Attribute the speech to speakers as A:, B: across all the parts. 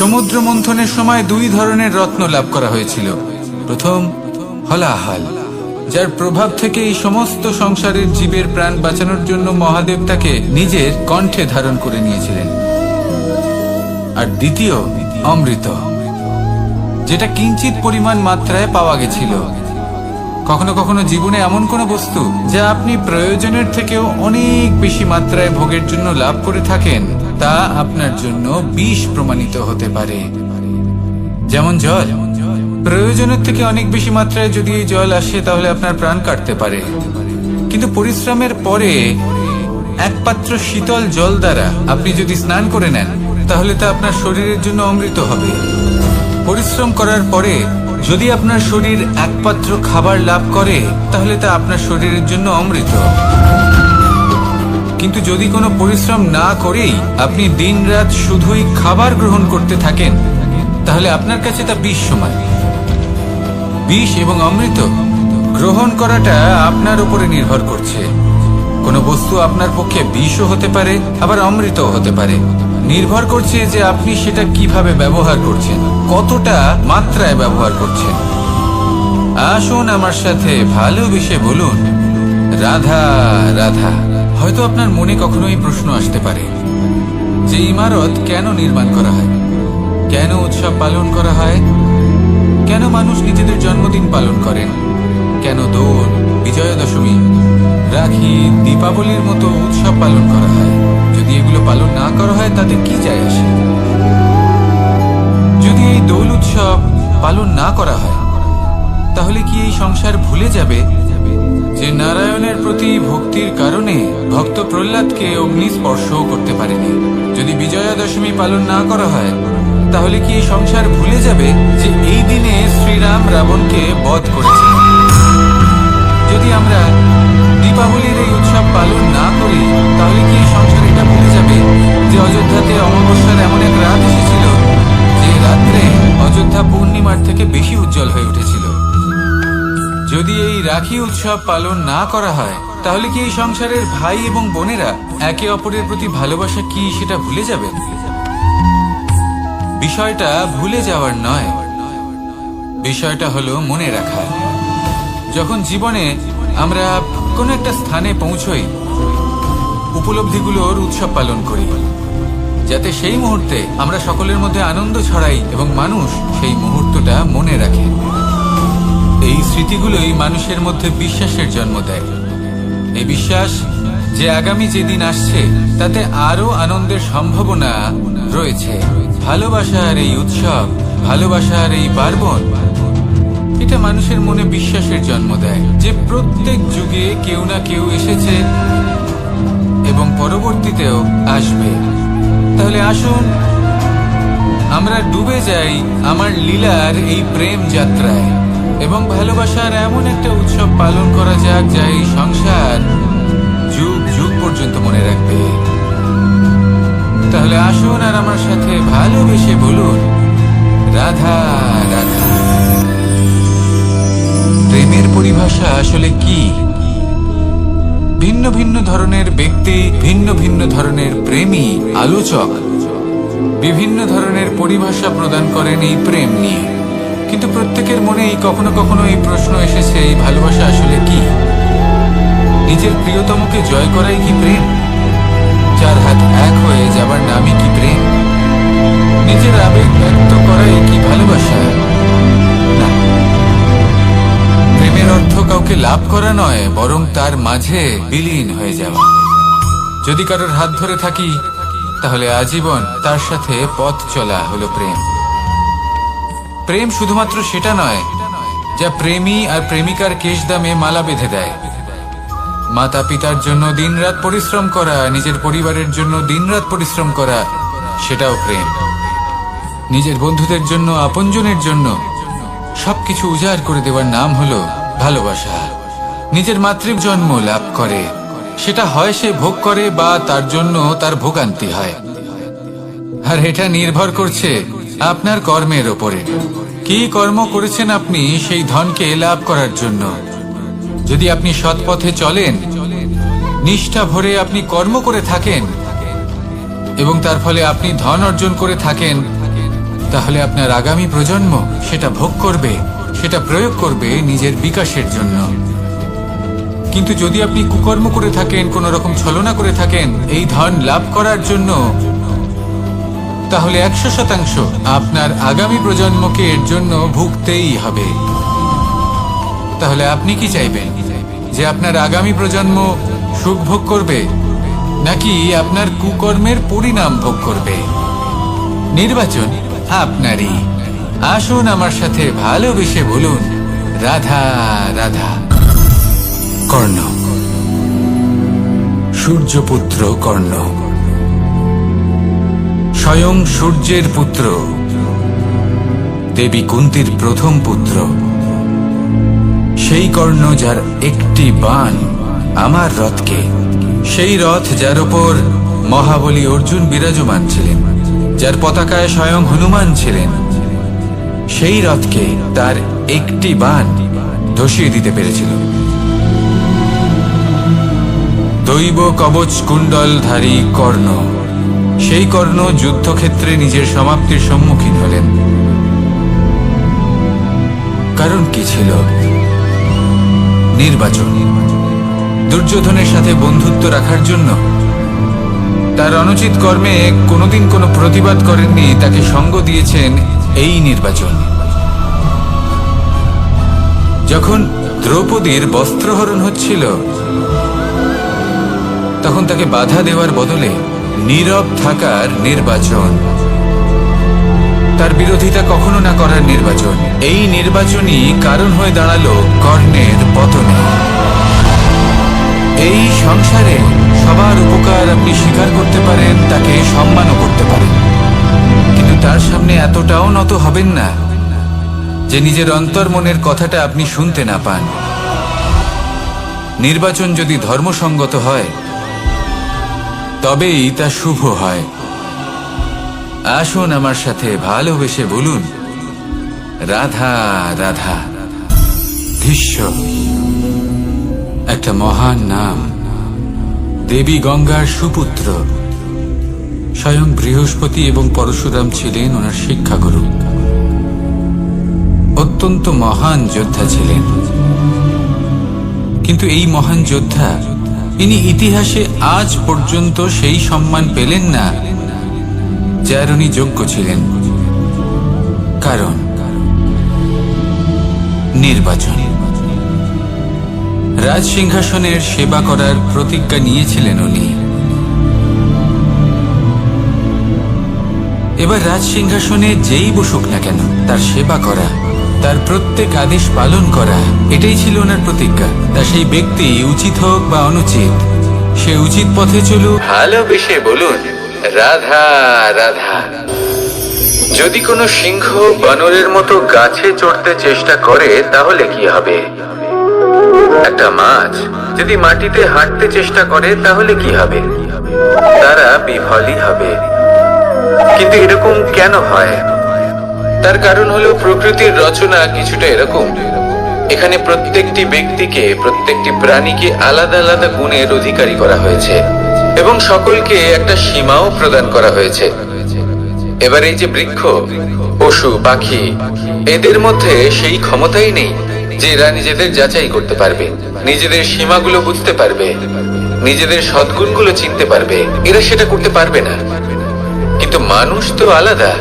A: সমুদ্র মন্থনের সময় দুই ধরনের রত্ন লাভ করা হয়েছিল। প্রথম হলাহল, যার প্রভাব থেকে এই সমস্ত সংসারের জীবের প্রাণ বাঁচানোর জন্য মহাদেব তাকে নিজের কণ্ঠে ধারণ করে নিয়েছিলেন। আর দ্বিতীয় অমৃত, যেটা কিঞ্চিত পরিমাণ মাত্রায় পাওয়া গেছিল। কখনো কখনো জীবনে এমন কোনো বস্তু যা আপনি প্রয়োজনের থেকেও অনেক বেশি মাত্রায় ভোগের জন্য লাভ করে থাকেন, তা আপনার জন্য বিষ প্রমাণিত হতে পারে। যেমন জল, প্রয়োজনের থেকে অনেক বেশি মাত্রায় যদি এই জল আসে তাহলে আপনার প্রাণ কাটতে পারে, কিন্তু পরিশ্রমের পরে এক পাত্র শীতল জল দ্বারা আপনি যদি স্নান করে নেন তাহলে তা আপনার শরীরের জন্য অমৃত হবে। পরিশ্রম করার পরে যদি আপনার শরীর এক পাত্র খাবার লাভ করে তাহলে তা আপনার শরীরের জন্য অমৃত। কিন্তু যদি কোনো পরিশ্রম না করেই আপনি দিনরাত শুধুই খাবার গ্রহণ করতে থাকেন তাহলে আপনার কাছে তা বিষ সমান। বিষ এবং অমৃত গ্রহণ করাটা আপনার উপরে নির্ভর করছে। কোনো বস্তু আপনার পক্ষে বিষও হতে পারে, আবার অমৃতও হতে পারে। নির্ভর করছে যে আপনি সেটা কিভাবে ব্যবহার করছেন, কতটা মাত্রায় ব্যবহার করছেন। আসুন আমার সাথে ভালোবেসে বলুন রাধা রাধা। হয়তো আপনার মনে কখনো এই প্রশ্ন আসতে পারে যে ইমারত কেন নির্মাণ করা হয়, কেন উৎসব পালন করা হয়, কেন মানুষ নিজেদের জন্মদিন পালন করেন, কেন দোল, বিজয়া দশমী, রাখি, দীপাবলির মতো উৎসব পালন করা হয়। যদি এগুলো পালন না করা হয় তাতে কি যায় আসে? যদি এই দোল উৎসব পালন না করা হয় তাহলে কি এই সংসার ভুলে যাবে যে নারায়ণের প্রতি ভক্তির কারণে ভক্ত প্রহ্লাদকে অগ্নি স্পর্শও করতে পারেনি? যদি বিজয়া দশমী পালন না করা হয় তাহলে কি এই সংসার ভুলে যাবে যে এই দিনে শ্রীরাম রাবণকে বধ করেছেন? যদি আমরা দীপাবলির এই উৎসব পালন না করি তাহলে কি এই সংসার এটা ভুলে যাবে যে অযোধ্যাতে অমাবস্যার এমন এক রাত এসেছিল যে রাত্রে অযোধ্যা পূর্ণিমার থেকে বেশি উজ্জ্বল হয়ে উঠেছিল? যদি এই রাখি উৎসব পালন না করা হয় তাহলে কি এই সংসারের ভাই এবং বোনেরা একে অপরের প্রতি ভালোবাসা কি সেটা ভুলে যাবে? বিষয়টা ভুলে যাওয়ার নয়, বিষয়টা হলো মনে রাখা। যখন জীবনে আমরা কোনো একটা স্থানে পৌঁছই, উপলব্ধিগুলোর উৎসব পালন করি, যাতে সেই মুহূর্তে আমরা সকলের মধ্যে আনন্দ ছড়াই এবং মানুষ সেই মুহূর্তটা মনে রাখে। এই স্মৃতিগুলোই মানুষের মধ্যে বিশ্বাসের জন্ম দেয়। এই বিশ্বাস যে আগামী যেদিন আসছে তাতে আরো আনন্দের সম্ভাবনা রয়েছে। ভালোবাসার এই উৎসব, ভালোবাসার এই পার্বণ, এটা মানুষের মনে বিশ্বাসের জন্ম দেয় যে প্রত্যেক যুগে কেউ না কেউ এসেছে এবং পরবর্তীতেও আসবে। তাহলে আসুন আমরা ডুবে যাই আমার লীলার এই প্রেম যাত্রায় এবং ভালোবাসার এমন একটা উৎসব পালন করা যাক যা এই সংসার যুগ যুগ পর্যন্ত মনে রাখবে। তাহলে আসুন আর আমার সাথে ভালোবেসে বলুন রাধা রাধা। প্রেমের পরিভাষা আসলে কি? ভিন্ন ভিন্ন ধরনের ব্যক্তি, ভিন্ন ভিন্ন ধরনের প্রেমী আলোচক বিভিন্ন ধরনের পরিভাষা প্রদান করেন এই প্রেম নিয়ে, কিন্তু প্রত্যেকের মনেই কখনো কখনো এই প্রশ্ন এসেছে, এই ভালোবাসা আসলে কি? নিজের প্রিয়তমকে জয় করাই কি প্রেম? চার হাত এক হয়ে যাবার নামই কি প্রেম? নিজের আবেগ ব্যক্ত করাই কি ভালোবাসা? না, প্রেমের অর্থ কাউকে লাভ করা নয়, বরং তার মাঝে বিলীন হয়ে যাওয়া। যদি কারোর হাত ধরে থাকি তাহলে আজীবন তার সাথে পথ চলা হলো প্রেম। প্রেম শুধুমাত্র সেটা নয় যা প্রেমী আর প্রেমিকার কেশদামে মালা বেঁধে দেয়। মাতা পিতার জন্য দিনরাত পরিশ্রম করা, নিজের পরিবারের জন্য দিনরাত পরিশ্রম করা, সেটাও প্রেম। নিজের বন্ধুদের জন্য, আপনজনের জন্য সবকিছু উজাড় করে দেওয়ার নাম হলো ভালোবাসা। নিজের মাতৃজন্ম লাভ করে, সেটা হয় সে ভোগ করে বা তার জন্য তার ভোগান্তি হয়। আর এটা নির্ভর করছে আপনার কর্মের ওপরে। কি কর্ম করেছেন আপনি সেই ধনকে লাভ করার জন্য? যদি আপনি সৎ পথে চলেন, নিষ্ঠা ভরে আপনি কর্ম করে থাকেন এবং তার ফলে আপনি ধন অর্জন করে থাকেন, তাহলে আপনার আগামী প্রজন্ম সেটা ভোগ করবে, সেটা প্রয়োগ করবে নিজের বিকাশের জন্য। কিন্তু যদি আপনি কুকর্ম করে থাকেন, কোনো রকম ছলনা করে থাকেন এই ধন লাভ করার জন্য, তাহলে 100% আপনার আগামী প্রজন্মকে এর জন্য ভুগতেই হবে। তাহলে আপনি কি চাইবেন, যে আপনার আগামী প্রজন্ম সুখ ভোগ করবে, নাকি আপনার কুকর্মের পরিণাম ভোগ করবে? নির্বাচন আপনারই। আসুন আমার সাথে ভালোবেসে বলুন, রাধা রাধা। কর্ণ, সূর্যপুত্র কর্ণ, স্বয়ং সূর্যের পুত্র, দেবী কুন্তীর প্রথম পুত্র। সেই কর্ণ যার একটি বাণ আমার রথকে, সেই রথ যার ওপর মহাবলী অর্জুন বিরাজমান ছিলেন, যার পতাকায় স্বয়ং হনুমান ছিলেন, সেই রথকে তার একটি বাণ ধসিয়ে দিতে পেরেছিল। দৈব কবচ কুণ্ডলধারী কর্ণ, সেই কর্ণ যুদ্ধক্ষেত্রে নিজের সমাপ্তির সম্মুখীন হলেন। কারণ কি ছিল? নির্বাচন। দুর্যোধনের সাথে বন্ধুত্ব রাখার জন্য, তার অনুচিত কর্মে কোনোদিন কোনো প্রতিবাদ করেননি, তাকে সঙ্গ দিয়েছেন এই নির্বাচন। যখন দ্রৌপদীর বস্ত্রহরণ হচ্ছিল, তখন তাকে বাধা দেওয়ার বদলে নীরব থাকার নির্বাচন, তার বিরোধিতা কখনো না করার নির্বাচন। এই নির্বাচনই কারণ হয়ে দাঁড়ালো কর্ণের পতনে। এই সংসারে সবার উপকার আপনি স্বীকার করতে পারেন, তাকে সম্মানও করতে পারেন, কিন্তু তার সামনে এতটাও নত হবেন না যে নিজের অন্তর্মনের কথাটা আপনি শুনতে না পান। নির্বাচন যদি ধর্মসঙ্গত হয়, তবেই তা শুভ হয়। আসুন আমার সাথে ভালোবেসে বলুন, রাধা রাধা। ভীষ্ম, একটা মহান নাম, দেবী গঙ্গার সুপুত্র। স্বয়ং বৃহস্পতি এবং পরশুরাম ছিলেন ওনার শিক্ষাগুরু। অত্যন্ত মহান যোদ্ধা ছিলেন, কিন্তু এই মহান যোদ্ধা, ইনি ইতিহাসে আজ পর্যন্ত সেই সম্মান পেলেন না যার উনি যোগ্য ছিলেন। কারণ নির্বাচন। রাজ সিংহাসনের সেবা করার প্রতিজ্ঞা নিয়েছিলেন উনি। এবার রাজ সিংহাসনে যেই বসুক না কেন, তার সেবা করা, তার প্রত্যেক আদেশ পালন করা, এটাই ছিল ওনার প্রতিজ্ঞা। তা সেই ব্যক্তি উচিত হোক বা অনুচিত, সে উচিত পথে চলুক। ভালোবেসে বলুন, রাধা রাধা। যদি কোনো সিংহ বানরের মতো গাছে চড়তে চেষ্টা করে, তাহলে কি হবে? একটা মাছ যদি মাটিতে হাঁটতে চেষ্টা করে, তাহলে কি হবে? তারা বিফলই হবে। কিন্তু এরকম কেন হয়? তার কারণ হলো প্রকৃতির রচনা কিছুটা এরকম। এখানে প্রত্যেকটি ব্যক্তিকে, প্রত্যেকটি প্রাণীকে আলাদা আলাদা গুণের অধিকারী করা হয়েছে এবং সকলকে একটা সীমাও প্রদান করা হয়েছে। এবার এই যে বৃক্ষ, পশু, পাখি, এদের মধ্যে সেই ক্ষমতাই নেই যে এরা নিজেদের যাচাই করতে পারবে, নিজেদের সীমাগুলো বুঝতে পারবে, নিজেদের সদ্গুণগুলো চিনতে পারবে। এরা সেটা করতে পারবে না। কিন্তু মানুষ তো আলাদা।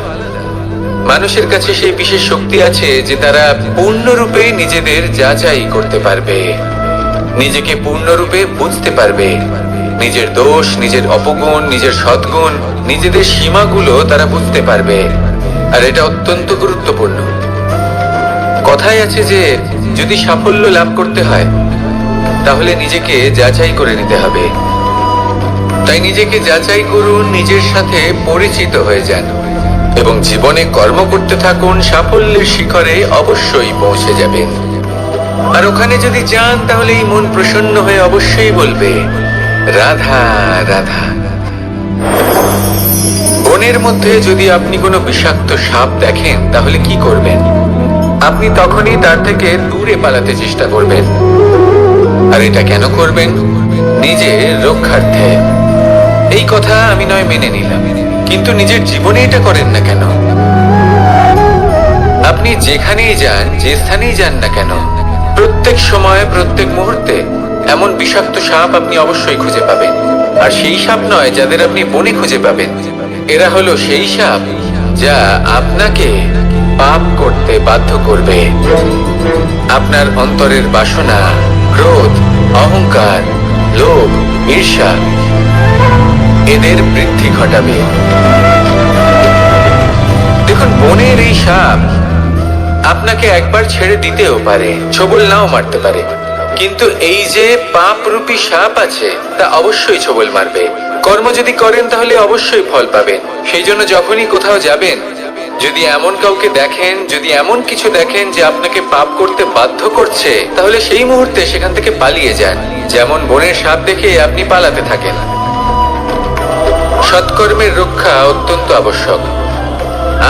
A: মানুষের কাছে সেই বিশেষ শক্তি আছে যে তারা পূর্ণরূপে নিজেদের যাচাই করতে পারবে, নিজেকে পূর্ণরূপে বুঝতে পারবে, নিজের দোষ, নিজের অপগুণ, নিজের সদ্গুণ, নিজেদের সীমাগুলো তারা বুঝতে পারবে। আর এটা অত্যন্ত গুরুত্বপূর্ণ। কথায় আছে যে যদি সাফল্য লাভ করতে হয়, তাহলে নিজেকে যাচাই করে নিতে হবে। তাই নিজেকে যাচাই করুন, নিজের সাথে পরিচিত হয়ে যান এবং জীবনে কর্ম করতে থাকুন। সাফল্যের শিখরে অবশ্যই পৌঁছে যাবেন। আর ওখানে যদি যান, তাহলে এই মন প্রসন্ন হয়ে অবশ্যই বলবে, রাধা রাধা। বনের মধ্যে যদি আপনি কোনো বিষাক্ত সাপ দেখেন, তাহলে কি করবেন? আপনি তখনই তার থেকে দূরে পালাতে চেষ্টা করবেন। আর এটা কেন করবেন? নিজের রক্ষার্থে। এই কথা আমি নয় মেনে নিলাম, কিন্তু নিজের জীবনে এটা করেন না কেন? আপনি যেখানেই যান, যে স্থানেই যান না কেন, প্রত্যেক সময় প্রত্যেক মুহূর্তে এমন বিষাক্ত সাপ আপনি অবশ্যই খুঁজে পাবেন। আর সেই সাপ নয় যাদের আপনি বনে খুঁজে পাবেন, এরা হলো সেই সাপ যা আপনাকে পাপ করতে বাধ্য করবে। আপনার অন্তরের বাসনা, ক্রোধ, অহংকার, লোভ, ঈর্ষা এদের বৃদ্ধি ঘটাবে। দেখুন, বনের এই সাপ আপনাকে একবার ছেড়ে দিতেও পারে, ছোবল নাও মারতে পারে, কিন্তু এই যে পাপরূপী সাপ আছে তা অবশ্যই ছোবল মারবে। কর্ম যদি করেন তাহলে অবশ্যই ফল পাবেন। সেই জন্য যখনই কোথাও যাবেন, যদি এমন কাউকে দেখেন, যদি এমন কিছু দেখেন যে আপনাকে পাপ করতে বাধ্য করছে, তাহলে সেই মুহূর্তে সেখান থেকে পালিয়ে যান। যেমন বনের সাপ দেখে আপনি পালাতে থাকেন। সৎকর্মের রক্ষা অত্যন্ত আবশ্যক।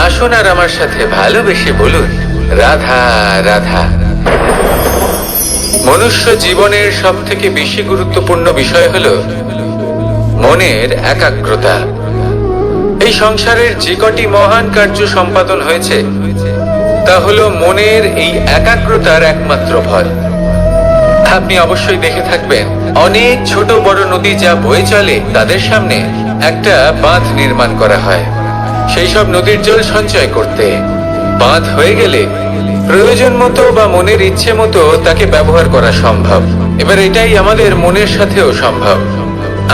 A: আসুন আর আমার সাথে ভালোবেসে বলুন, রাধা রাধা। মনুষ্য জীবনের সব থেকে বেশি গুরুত্বপূর্ণ বিষয় হলো মনের একাগ্রতা। এই সংসারের যে কটি মহান কার্য সম্পাদন হয়েছে তা হলো মনের এই একাগ্রতার একমাত্র ফল। আপনি অবশ্যই দেখে থাকবেন, অনেক ছোট বড় নদী যা বয়ে চলে তাদের সামনে একটা বাঁধ নির্মাণ করা হয় সেই সব নদীর জল সঞ্চয় করতে। বাঁধ হয়ে গেলে প্রয়োজন মতো বা মনের ইচ্ছে মতো তাকে ব্যবহার করা সম্ভব। এবার এটাই আমাদের মনের সাথেও সম্ভব।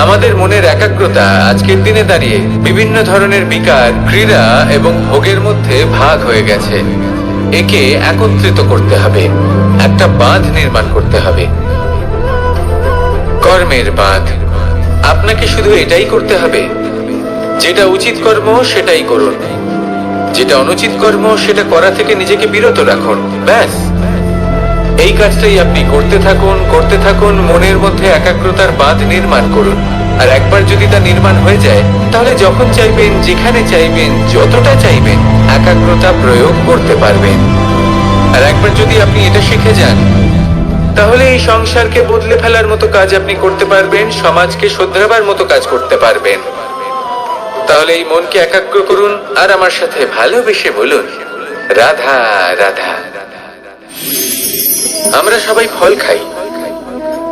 A: আমাদের মনের একাগ্রতা আজকের দিনে দাঁড়িয়ে বিভিন্ন ধরনের বিকার, ক্রীড়া এবং ভোগের মধ্যে ভাগ হয়ে গেছে। একে একত্রিত করতে হবে, একটা বাঁধ নির্মাণ করতে হবে, কর্মের বাঁধ। আপনাকে শুধু এটাই করতে হবে, যেটা উচিত কর্ম সেটাই করুন, যেটা অনুচিত কর্ম সেটা করা থেকে নিজেকে বিরত রাখুন। ব্যাস, এই কাজটাই আপনি করতে থাকুন, করতে থাকুন। মনের মধ্যে একাগ্রতার বাঁধ নির্মাণ করুন। আর একবার যদি তা নির্মাণ হয়ে যায়, তাহলে যখন চাইবেন, যেখানে চাইবেন, যতটা চাইবেন একাগ্রতা প্রয়োগ করতে পারবেন। আর একবার যদি আপনি এটা শিখে যান, তাহলে এই সংসারকে বদলে ফেলার মতো কাজ আপনি করতে পারবেন, সমাজকে শোধরাবার মতো কাজ করতে পারবেন। তাহলে এই মনকে একাগ্র করুন আর আমার সাথে ভালোবেসে বলুন, রাধা রাধা। আমরা সবাই ফল খাই,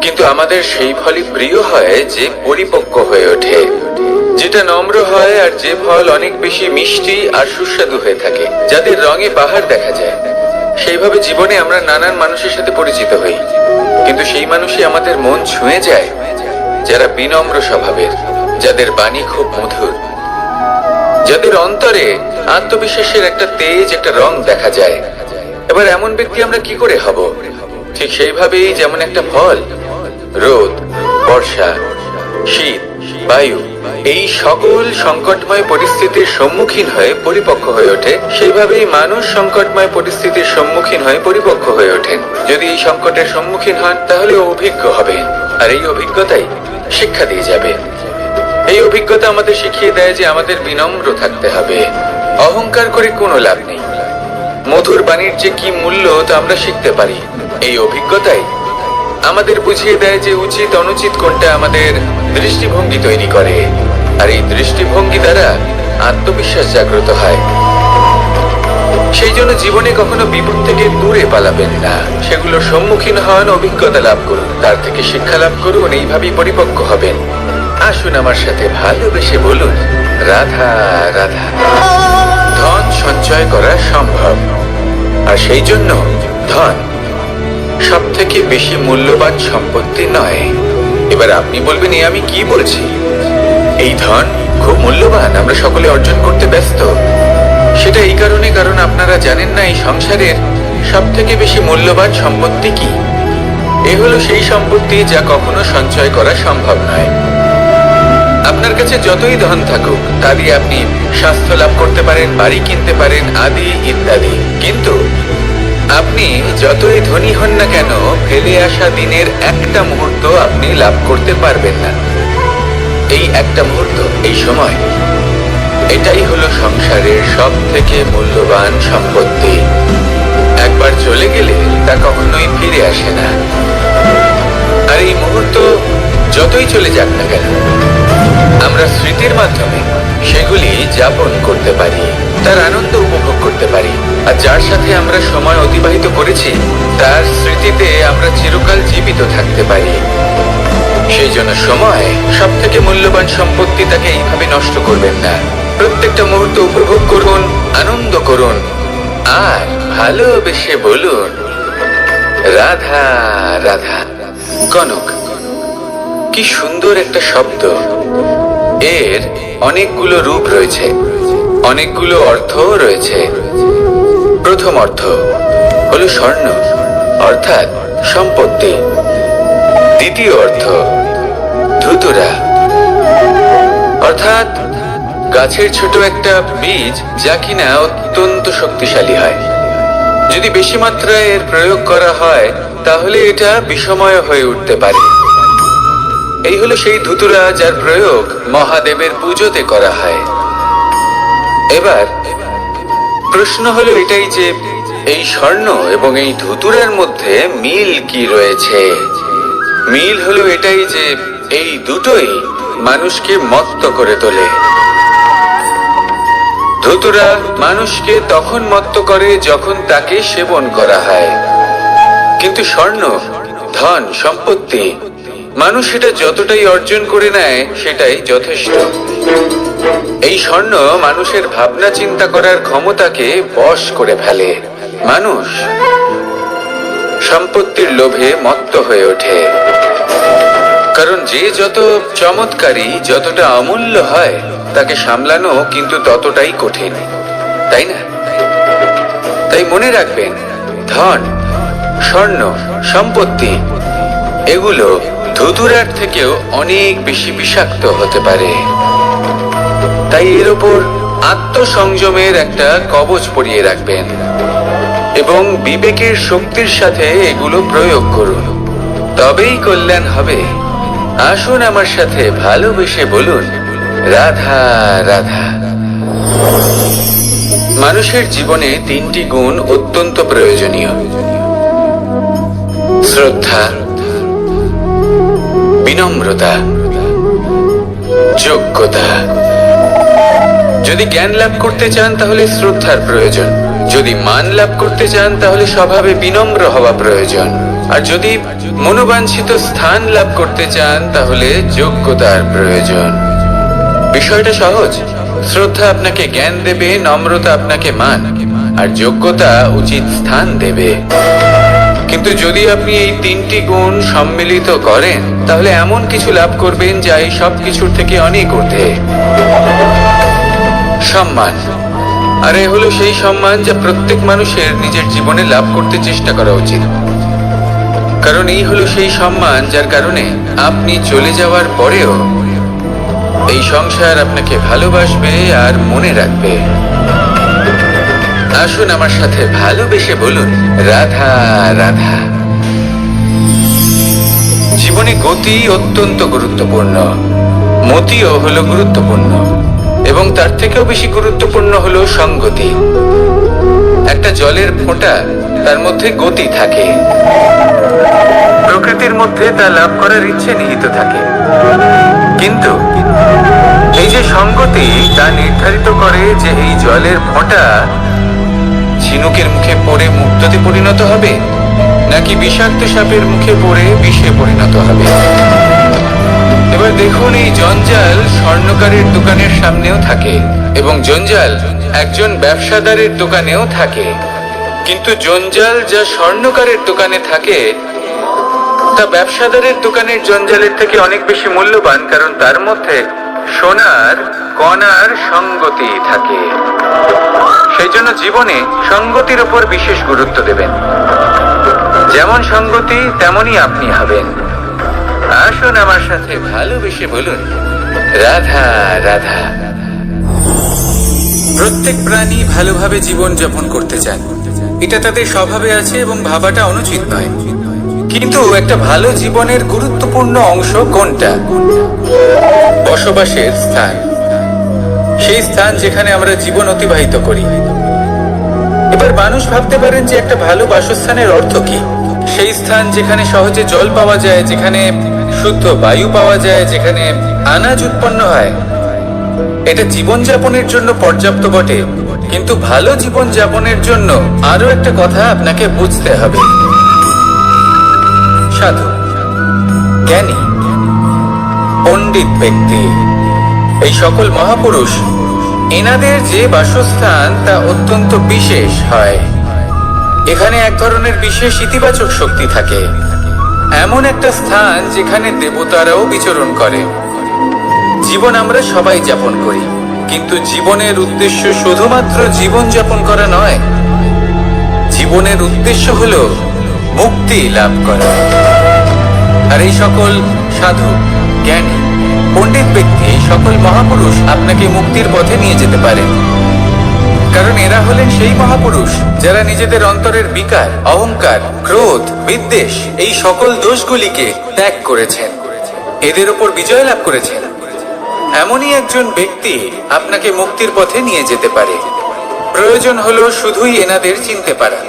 A: কিন্তু আমাদের সেই ফলই প্রিয় হয় যে পরিপক্ক হয়ে ওঠে, যেটা নম্র হয়, আর যে ফল অনেক বেশি মিষ্টি আর সুস্বাদু হয়ে থাকে, যাদের রঙে বাহার দেখা যায়। সেইভাবে জীবনে আমরা নানান মানুষের সাথে পরিচিত হই, কিন্তু সেই মানুষই আমাদের মন ছুঁয়ে যায় যারা বিনম্র স্বভাবের, যাদের বাণী খুব মধুর, যাদের অন্তরে আত্মবিশ্বাসের একটা তেজ, একটা রং দেখা যায়। এবার এমন ব্যক্তি আমরা কি করে হব? ঠিক সেইভাবেই যেমন একটা ফল রোদ, বর্ষা, শীত, বায়ু এই সকল সংকটময় পরিস্থিতির সম্মুখীন হয়ে পরিপক্ক হয়ে ওঠে, সেইভাবেই মানুষ সংকটময় পরিস্থিতির সম্মুখীন হয়ে পরিপক্ক হয়ে ওঠেন। যদি এই সংকটের সম্মুখীন হন তাহলে অভিজ্ঞ হবেন, আর এই অভিজ্ঞতাই শিক্ষা দিয়ে যাবে। এই অভিজ্ঞতা আমাদের শিখিয়ে দেয় যে আমাদের বিনম্র থাকতে হবে। অহংকার করে কোনো লাভ নেই। মধুর বাণীর যে কি মূল্য তা আমরা শিখতে পারি। এই অভিজ্ঞতাই আমাদের বুঝিয়ে দেয় যে উচিত অনুচিত কোনটা আমাদের দৃষ্টিভঙ্গি তৈরি করে, আর এই দৃষ্টিভঙ্গি দ্বারা আত্মবিশ্বাস জাগ্রত হয়। সেই জন্য জীবনে কখনো বিপদ থেকে দূরে পালাবেন না, সেগুলোর সম্মুখীন হন, অভিজ্ঞতা লাভ করুন, তার থেকে শিক্ষা লাভ করুন, এইভাবেই পরিপক্ক হবেন। আসুন আমার সাথে ভালোবেসে বলুন, রাধা রাধা। ধন সঞ্চয় করা সম্ভব, আর সেই জন্য ধন সব থেকে বেশি মূল্যবান সম্পত্তি নয়। এবার আপনি বলবেন, আমি কি বলছি? এই ধন খুব মূল্যবান, আমরা সকলে অর্জন করতে ব্যস্ত। সেটা এই কারণে, কারণ আপনারা জানেন না এই সংসারের সব থেকে বেশি মূল্যবান সম্পত্তি কি। এ হলো সেই সম্পত্তি যা কখনো সঞ্চয় করা সম্ভব নয়। আপনার কাছে যতই ধন থাকুক তা দিয়ে আপনি স্বাস্থ্য লাভ করতে পারেন, বাড়ি কিনতে পারেন, আদি ইত্যাদি, কিন্তু আপনি যতই ধনী হন না কেন, ফেলে আসা দিনের একটা মুহূর্ত আপনি লাভ করতে পারবেন না। এই একটা মুহূর্ত, এই সময়, এটাই হলো সংসারের সব থেকে মূল্যবান সম্পত্তি। একবার চলে গেলে তা কখনোই ফিরে আসে না। আর এই মুহূর্ত যতই চলে যাক না কেন, আমরা স্মৃতির মাধ্যমে সেগুলি যাপন করতে পারি, তার আনন্দ উপভোগ করতে পারি, আর যার সাথে আমরা সময় অতিবাহিত করেছি তার স্মৃতিতে আমরা চিরকাল জীবিত থাকতে পারি। সেই জন্য সময় সব থেকে মূল্যবান সম্পত্তি, তাকে এইভাবে নষ্ট করবেন না। প্রত্যেকটা মুহূর্ত উপভোগ করুন, আনন্দ করুন, আর ভালোবেসে বলুন রাধা রাধা। কনক, কি সুন্দর একটা শব্দ। এর অনেকগুলো রূপ রয়েছে, অনেকগুলো অর্থও রয়েছে। প্রথম অর্থ হলো স্বর্ণ, অর্থাৎ সম্পত্তি। দ্বিতীয় অর্থ ধুতুরা, অর্থাৎ গাছের ছোট একটা বীজ, যা কিনা অত্যন্ত শক্তিশালী হয়। যদি বেশি মাত্রায় এর প্রয়োগ করা হয় তাহলে এটা বিষময় হয়ে উঠতে পারে। এই হলো সেই ধুতুরা যার প্রয়োগ মহাদেবের পুজোতে করা হয়। এবার প্রশ্ন হলো এটাই যে এই স্বর্ণ এবং এই ধুতুরার মধ্যে মিল কি রয়েছে। মিল হলো এটাই যে এই দুটোই মানুষকে মত্ত করে তোলে। ধুতুরা মানুষকে তখন মত্ত করে যখন তাকে সেবন করা হয়, কিন্তু স্বর্ণ, ধন, সম্পত্তি, মানুষ এটা যতটাই অর্জন করে নেয় সেটাই যথেষ্ট। এই স্বর্ণ মানুষের ভাবনা চিন্তা করার ক্ষমতাকে বশ করে ফেলে। মানুষ সম্পত্তির লোভে মত্ত হয়ে ওঠে, কারণ যে যত চমৎকারী, যতটা অমূল্য হয় তাকে সামলানো কিন্তু ততটাই কঠিন, তাই না? তাই মনে রাখবেন, ধন, স্বর্ণ, সম্পত্তি এগুলো ধুতুরার থেকেও অনেক বেশি বিষাক্ত হতে পারে। তাই এর ওপর আত্মসংযমের একটা কবচ পরিয়ে রাখবেন এবং বিবেকের শক্তির সাথে এগুলো প্রয়োগ করুন, তবেই কল্যাণ হবে। আসুন আমার সাথে ভালোবেসে বলুন রাধা রাধা। মানুষের জীবনে তিনটি গুণ অত্যন্ত প্রয়োজনীয়: শ্রদ্ধা, বিনম্রতা, যোগ্যতা। যদি জ্ঞান লাভ করতে চান তাহলে শ্রদ্ধার প্রয়োজন, যদি মান লাভ করতে চান তাহলে স্বভাবে বিনম্র হওয়া প্রয়োজন, আর যদি মনোবাঞ্ছিত স্থান লাভ করতে চান তাহলে যোগ্যতার প্রয়োজন। বিষয়টা সহজ। শ্রদ্ধা আপনাকে জ্ঞান দেবে, নম্রতা আপনাকে মান, আর যোগ্যতা উচিত স্থান দেবে। কিন্তু যদি আপনি এই তিনটি গুণ সম্মিলিত করেন তাহলে এমন কিছু লাভ করবেন যা এই সব কিছুর থেকে অনেক ঊর্ধ্বে। সম্মান। আর এ হলো সেই সম্মান যা প্রত্যেক মানুষের নিজের জীবনে লাভ করতে চেষ্টা করা উচিত, কারণ এই হলো সেই সম্মান যার কারণে আপনি চলে যাওয়ার পরেও এই সংসার আপনাকে ভালোবাসবে আর মনে রাখবে। আসুন আমার সাথে ভালোবেসে বলুন রাধা রাধা। জীবনে গতি অত্যন্ত গুরুত্বপূর্ণ, মতিও হলো গুরুত্বপূর্ণ, এবং তার থেকেও বেশি গুরুত্বপূর্ণ হলো সংগতি। একটা জলের ফোঁটা, তার মধ্যে গতি থাকে, প্রকৃতির মধ্যে তা লাভ করার ইচ্ছে নিহিত থাকে, কিন্তু এই যে সংগতি তা নির্ধারিত করে যে এই জলের ফোঁটা ঝিনুকের মুখে পড়ে মুক্ততে পরিণত হবে নাকি বিষাক্ত সাপের মুখে পড়ে বিষে পরিণত হবে। এবার দেখুন, এই জঞ্জাল স্বর্ণকারের দোকানের সামনেও থাকে এবং জঞ্জাল একজন ব্যবসাদারের দোকানেও থাকে, কিন্তু জঞ্জাল যা স্বর্ণকারের দোকানে থাকে তা ব্যবসাদারের দোকানের জঞ্জালের থেকে অনেক বেশি মূল্যবান, কারণ তার মধ্যে সোনার কণার সঙ্গতি থাকে। সেই জন্য জীবনে সঙ্গতির উপর বিশেষ গুরুত্ব দেবেন। যেমন সঙ্গতি তেমনই আপনি হবেন। আসুন আমার সাথে ভালোবেসে বলুন রাধা রাধা। প্রত্যেক প্রাণী ভালোভাবে জীবন যাপন করতে চান, এটা তাদের স্বভাবে আছে এবং ভাবাটা অনুচিত নয়। কিন্তু একটা ভালো জীবনের গুরুত্বপূর্ণ অংশ কোনটা? বসবাসের স্থান, সেই স্থান যেখানে আমরা জীবন অতিবাহিত করি। এবার মানুষ ভাবতে পারেন যে একটা ভালো বাসস্থানের অর্থ কি? সেই স্থান যেখানে সহজে জল পাওয়া যায়, যেখানে শুদ্ধ বায়ু পাওয়া যায়, যেখানে আনাজ উৎপন্ন হয়। এটা জীবনযাপনের জন্য পর্যাপ্ত বটে, কিন্তু ভালো জীবন যাপনের জন্য আরো একটা কথা আপনাকে বুঝতে হবে। সাধু, জ্ঞানী, পণ্ডিত ব্যক্তি, এই সকল মহাপুরুষ, এনাদের যে বাসস্থান তা অত্যন্ত বিশেষ হয়। এখানে এক ধরনের বিশেষ ইতিবাচক শক্তি থাকে, এমন একটা স্থান যেখানে দেবতারাও বিচরণ করে। জীবন আমরা সবাই যাপন করি, কিন্তু জীবনের উদ্দেশ্য শুধুমাত্র জীবন যাপন করা নয়। জীবনের উদ্দেশ্য হলো মুক্তি লাভ করা। আর এই সকল সাধু, জ্ঞানী, পণ্ডিত ব্যক্তি, সকল মহাপুরুষ আপনাকে মুক্তির পথে নিয়ে যেতে পারে, কারণ এরা হলেন সেই মহাপুরুষ যারা নিজেদের অন্তরের বিকার, অহংকার, ক্রোধ, বিদ্বেষ এই সকল দোষগুলিকে ত্যাগ করেছেন, এদের উপর বিজয় লাভ করেছেন। এমনই একজন ব্যক্তি আপনাকে মুক্তির পথে নিয়ে যেতে পারে। প্রয়োজন হলো শুধুই এনাদের চিনতে পারা,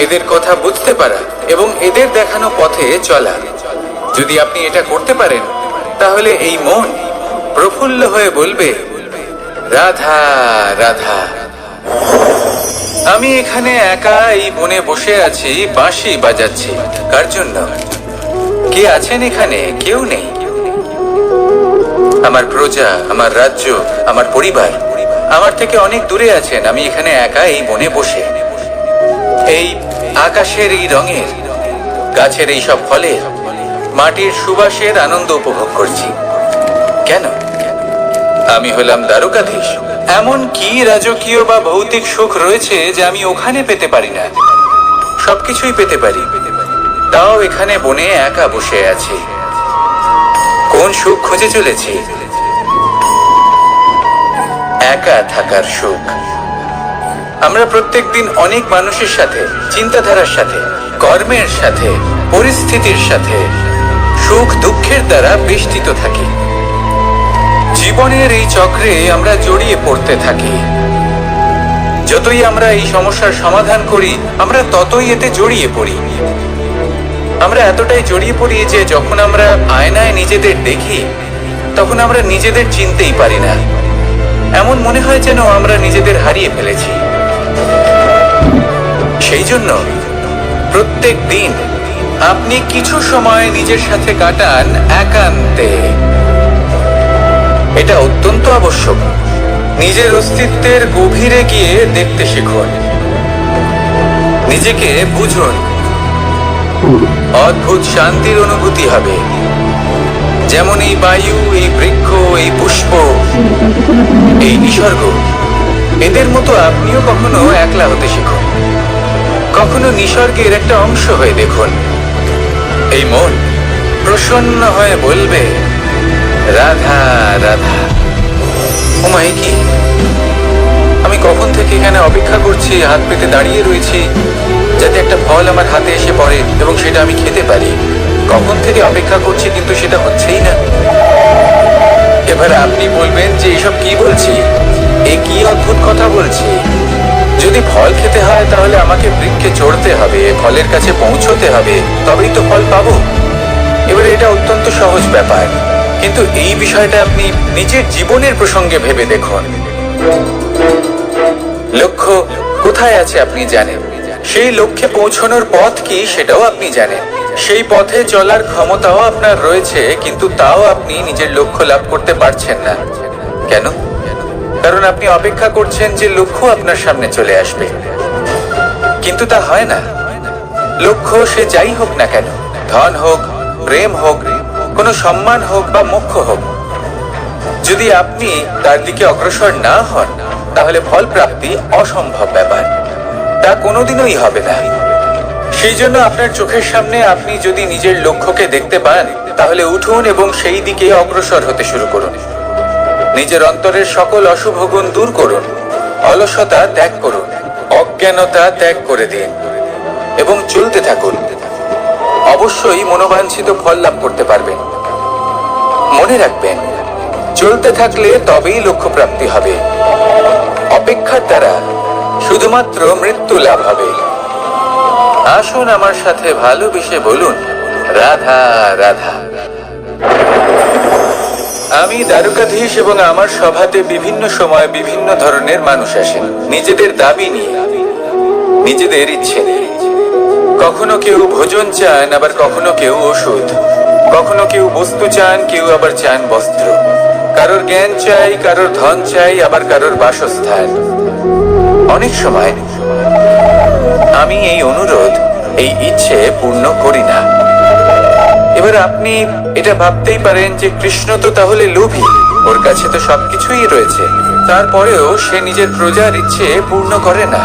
A: এদের কথা বুঝতে পারা এবং এদের দেখানো পথে চলা। যদি আপনি এটা করতে পারেন, তাহলে এই মন প্রফুল্ল হয়ে বলবে, রাধা রাধা। আমি এখানে একা এই বনে বসে আছি, বাঁশি বাজাচ্ছি। কার জন্য? কে আছেন এখানে? কেউ নেই। আমার প্রজা, আমার রাজ্য, আমার পরিবার আমার থেকে অনেক দূরে আছেন। আমি এখানে একা এই বনে বসে এই আকাশের এই রঙের, গাছের এই সব ফলের, মাটির সুবাসের আনন্দ উপভোগ করছি। কেন? আমি হলাম দ্বারকাধীশ। এমন কি রাজকীয় বা ভৌতিক সুখ রয়েছে যে আমি ওখানে পেতে পারি না? সবকিছুই পেতে পারি, তাও এখানে বনে একা বসে আছি। কোন সুখ খুঁজে চলেছি? একা থাকার সুখ। আমরা প্রত্যেকদিন অনেক মানুষের সাথে, চিন্তাধারার সাথে, কর্মের সাথে, পরিস্থিতির সাথে, সুখ দুঃখের দ্বারা বেষ্টিত থাকি। জীবনের এই চক্রে আমরা জড়িয়ে পড়তে থাকি। যতই আমরা এই সমস্যার সমাধান করি, আমরা ততই এতে জড়িয়ে পড়ি। আমরা এতটাই জড়িয়ে পড়ি যে যখন আমরা আয়নায় নিজেদের দেখি, তখন আমরা নিজেদের চিনতেই পারি না। এমন মনে হয় যেন আমরা নিজেদের হারিয়ে ফেলেছি। সেই জন্য প্রত্যেক দিন আপনি কিছু সময় নিজের সাথে কাটান একান্তে। এটা অত্যন্ত আবশ্যক। নিজের অস্তিত্বের গভীরে গিয়ে দেখতে শিখুন, নিজেকে বুঝুন। অদ্ভুত শান্তির অনুভূতি হবে। যেমন এই বায়ু, এই বৃক্ষ, এই পুষ্প, এই নিসর্গ, এদের মতো আপনিও কখনো একলা হতে শিখুন। কখনো নিসর্গের একটা অংশ হয়ে দেখুন। এই মন প্রসন্ন হয়ে বলবে, রাধা রাধা। ওমাই কি, আমি কখন থেকে এখানে অপেক্ষা করছি, হাত পেতে দাঁড়িয়ে রয়েছি যাতে একটা ফল আমার হাতে এসে পড়ে এবং সেটা আমি খেতে পারি। কখন থেকে অপেক্ষা করছি, কিন্তু সেটা হচ্ছেই না। এবার আপনি বলবেন যে এসব কি বলছি, এ কি অদ্ভুত কথা বলছি। যদি ফল খেতে হয় তাহলে আমাকে বৃক্ষে চড়তে হবে, ফলের কাছে পৌঁছতে হবে, তবেই তো ফল পাবো। এবার এটা অত্যন্ত সহজ ব্যাপার, কিন্তু এই বিষয়টা আপনি নিজের জীবনের প্রসঙ্গে ভেবে দেখুন। লক্ষ্য কোথায় আছে আপনি জানেন, সেই লক্ষ্যে পৌঁছানোর পথ কি সেটাও আপনি জানেন, সেই পথে চলার ক্ষমতাও আপনার রয়েছে, কিন্তু তাও আপনি নিজের লক্ষ্য লাভ করতে পারছেন না। কেন? কারণ আপনি অপেক্ষা করছেন যে লক্ষ্য আপনার সামনে চলে আসবে, কিন্তু তা হয় না। লক্ষ্য সে যাই হোক না কেন, ধন হোক, প্রেম হোক, কোনো সম্মান হোক বা মোক্ষ হোক, যদি আপনি তার দিকে অগ্রসর না হন, তাহলে ফল প্রাপ্তি অসম্ভব ব্যাপার, তা কোনোদিনই হবে না। সেই জন্য আপনার চোখের সামনে আপনি যদি নিজের লক্ষ্যকে দেখতে পান, তাহলে উঠুন এবং সেই দিকে অগ্রসর হতে শুরু করুন। নিজের অন্তরের সকল অশুভ গুণ দূর করুন, অলসতা ত্যাগ করুন, অজ্ঞানতা ত্যাগ করে দিন এবং চলতে থাকুন। অবশ্যই মনোবাঞ্ছিত ফল লাভ করতে পারবেন। মনে রাখবেন, চলতে থাকলে তবেই লক্ষ্য প্রাপ্তি হবে। অপেক্ষার দ্বারা শুধুমাত্র মৃত্যু লাভ হবে। আসুন আমার সাথে ভালোবেসে বলুন, রাধা রাধা। আমি দ্বারকাধীশ এবং আমার সভাতে বিভিন্ন সময় বিভিন্ন ধরনের মানুষ আসেন নিজেদের দাবি নিয়ে, নিজেদের ইচ্ছে নিয়ে। কখনো কেউ ভোজন চান, আবার কখনো কেউ ওষুধ, কখনো কেউ বস্তু চান, কেউ আবার চান বস্ত্র। কারোর জ্ঞান চাই, কারোর ধন চাই, আবার কারোর বাসস্থান। অনেক সময় আমি এই অনুরোধ, এই ইচ্ছে পূর্ণ করি না। এবার আপনি এটা ভাবতেই পারেন যে কৃষ্ণ তো তাহলে লোভী, ওর কাছে তো সবকিছুই রয়েছে, তারপরেও সে নিজের প্রজার ইচ্ছে পূর্ণ করে না,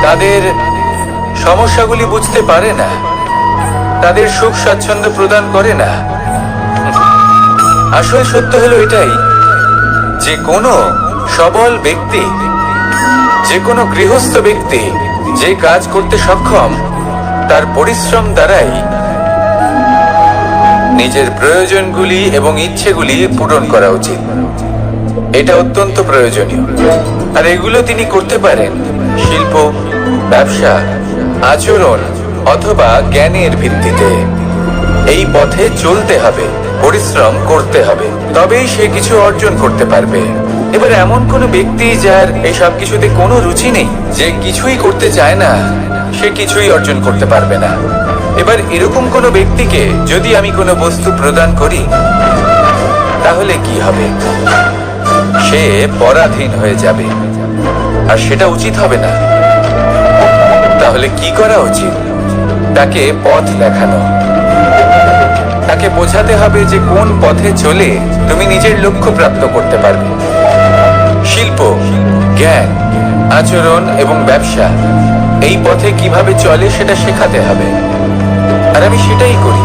A: তাদের সমস্যাগুলি বুঝতে পারে না, তাদের সুখ স্বাচ্ছন্দ্য প্রদান করে না। আসল সত্য হলো এটাই যে কোনো সবল ব্যক্তি, যে কোনো গৃহস্থ ব্যক্তি যে কাজ করতে সক্ষম, তার পরিশ্রম দ্বারাই নিজের প্রয়োজনগুলি এবং ইচ্ছেগুলি পূরণ করা উচিত। এটা অত্যন্ত প্রয়োজনীয়। আর এগুলো তিনি করতে পারেন শিল্প, ব্যবসা, আচরণ অথবা জ্ঞানের ভিত্তিতে। এই পথে চলতে হবে, পরিশ্রম করতে হবে, তবেই সে কিছু অর্জন করতে পারবে। এবার এমন কোনো ব্যক্তি যার এই সব কিছুতে কোনো রুচি নেই, যে কিছুই করতে চায় না, সে কিছুই অর্জন করতে পারবে না। এবার এরকম কোনো ব্যক্তিকে যদি আমি কোনো বস্তু প্রদান করি, তাহলে কি হবে? সে পরাধীন হয়ে যাবে, আর সেটা উচিত হবে না। তাহলে কি করা উচিত? তাকে পথ দেখানো, তাকে বোঝাতে হবে যে কোন পথে চলে তুমি নিজের লক্ষ্য প্রাপ্ত করতে পারবে। শিল্প, জ্ঞান, আচরণ এবং ব্যবসা, এই পথে কিভাবে চলে সেটা শেখাতে হবে। আর আমি সেটাই করি।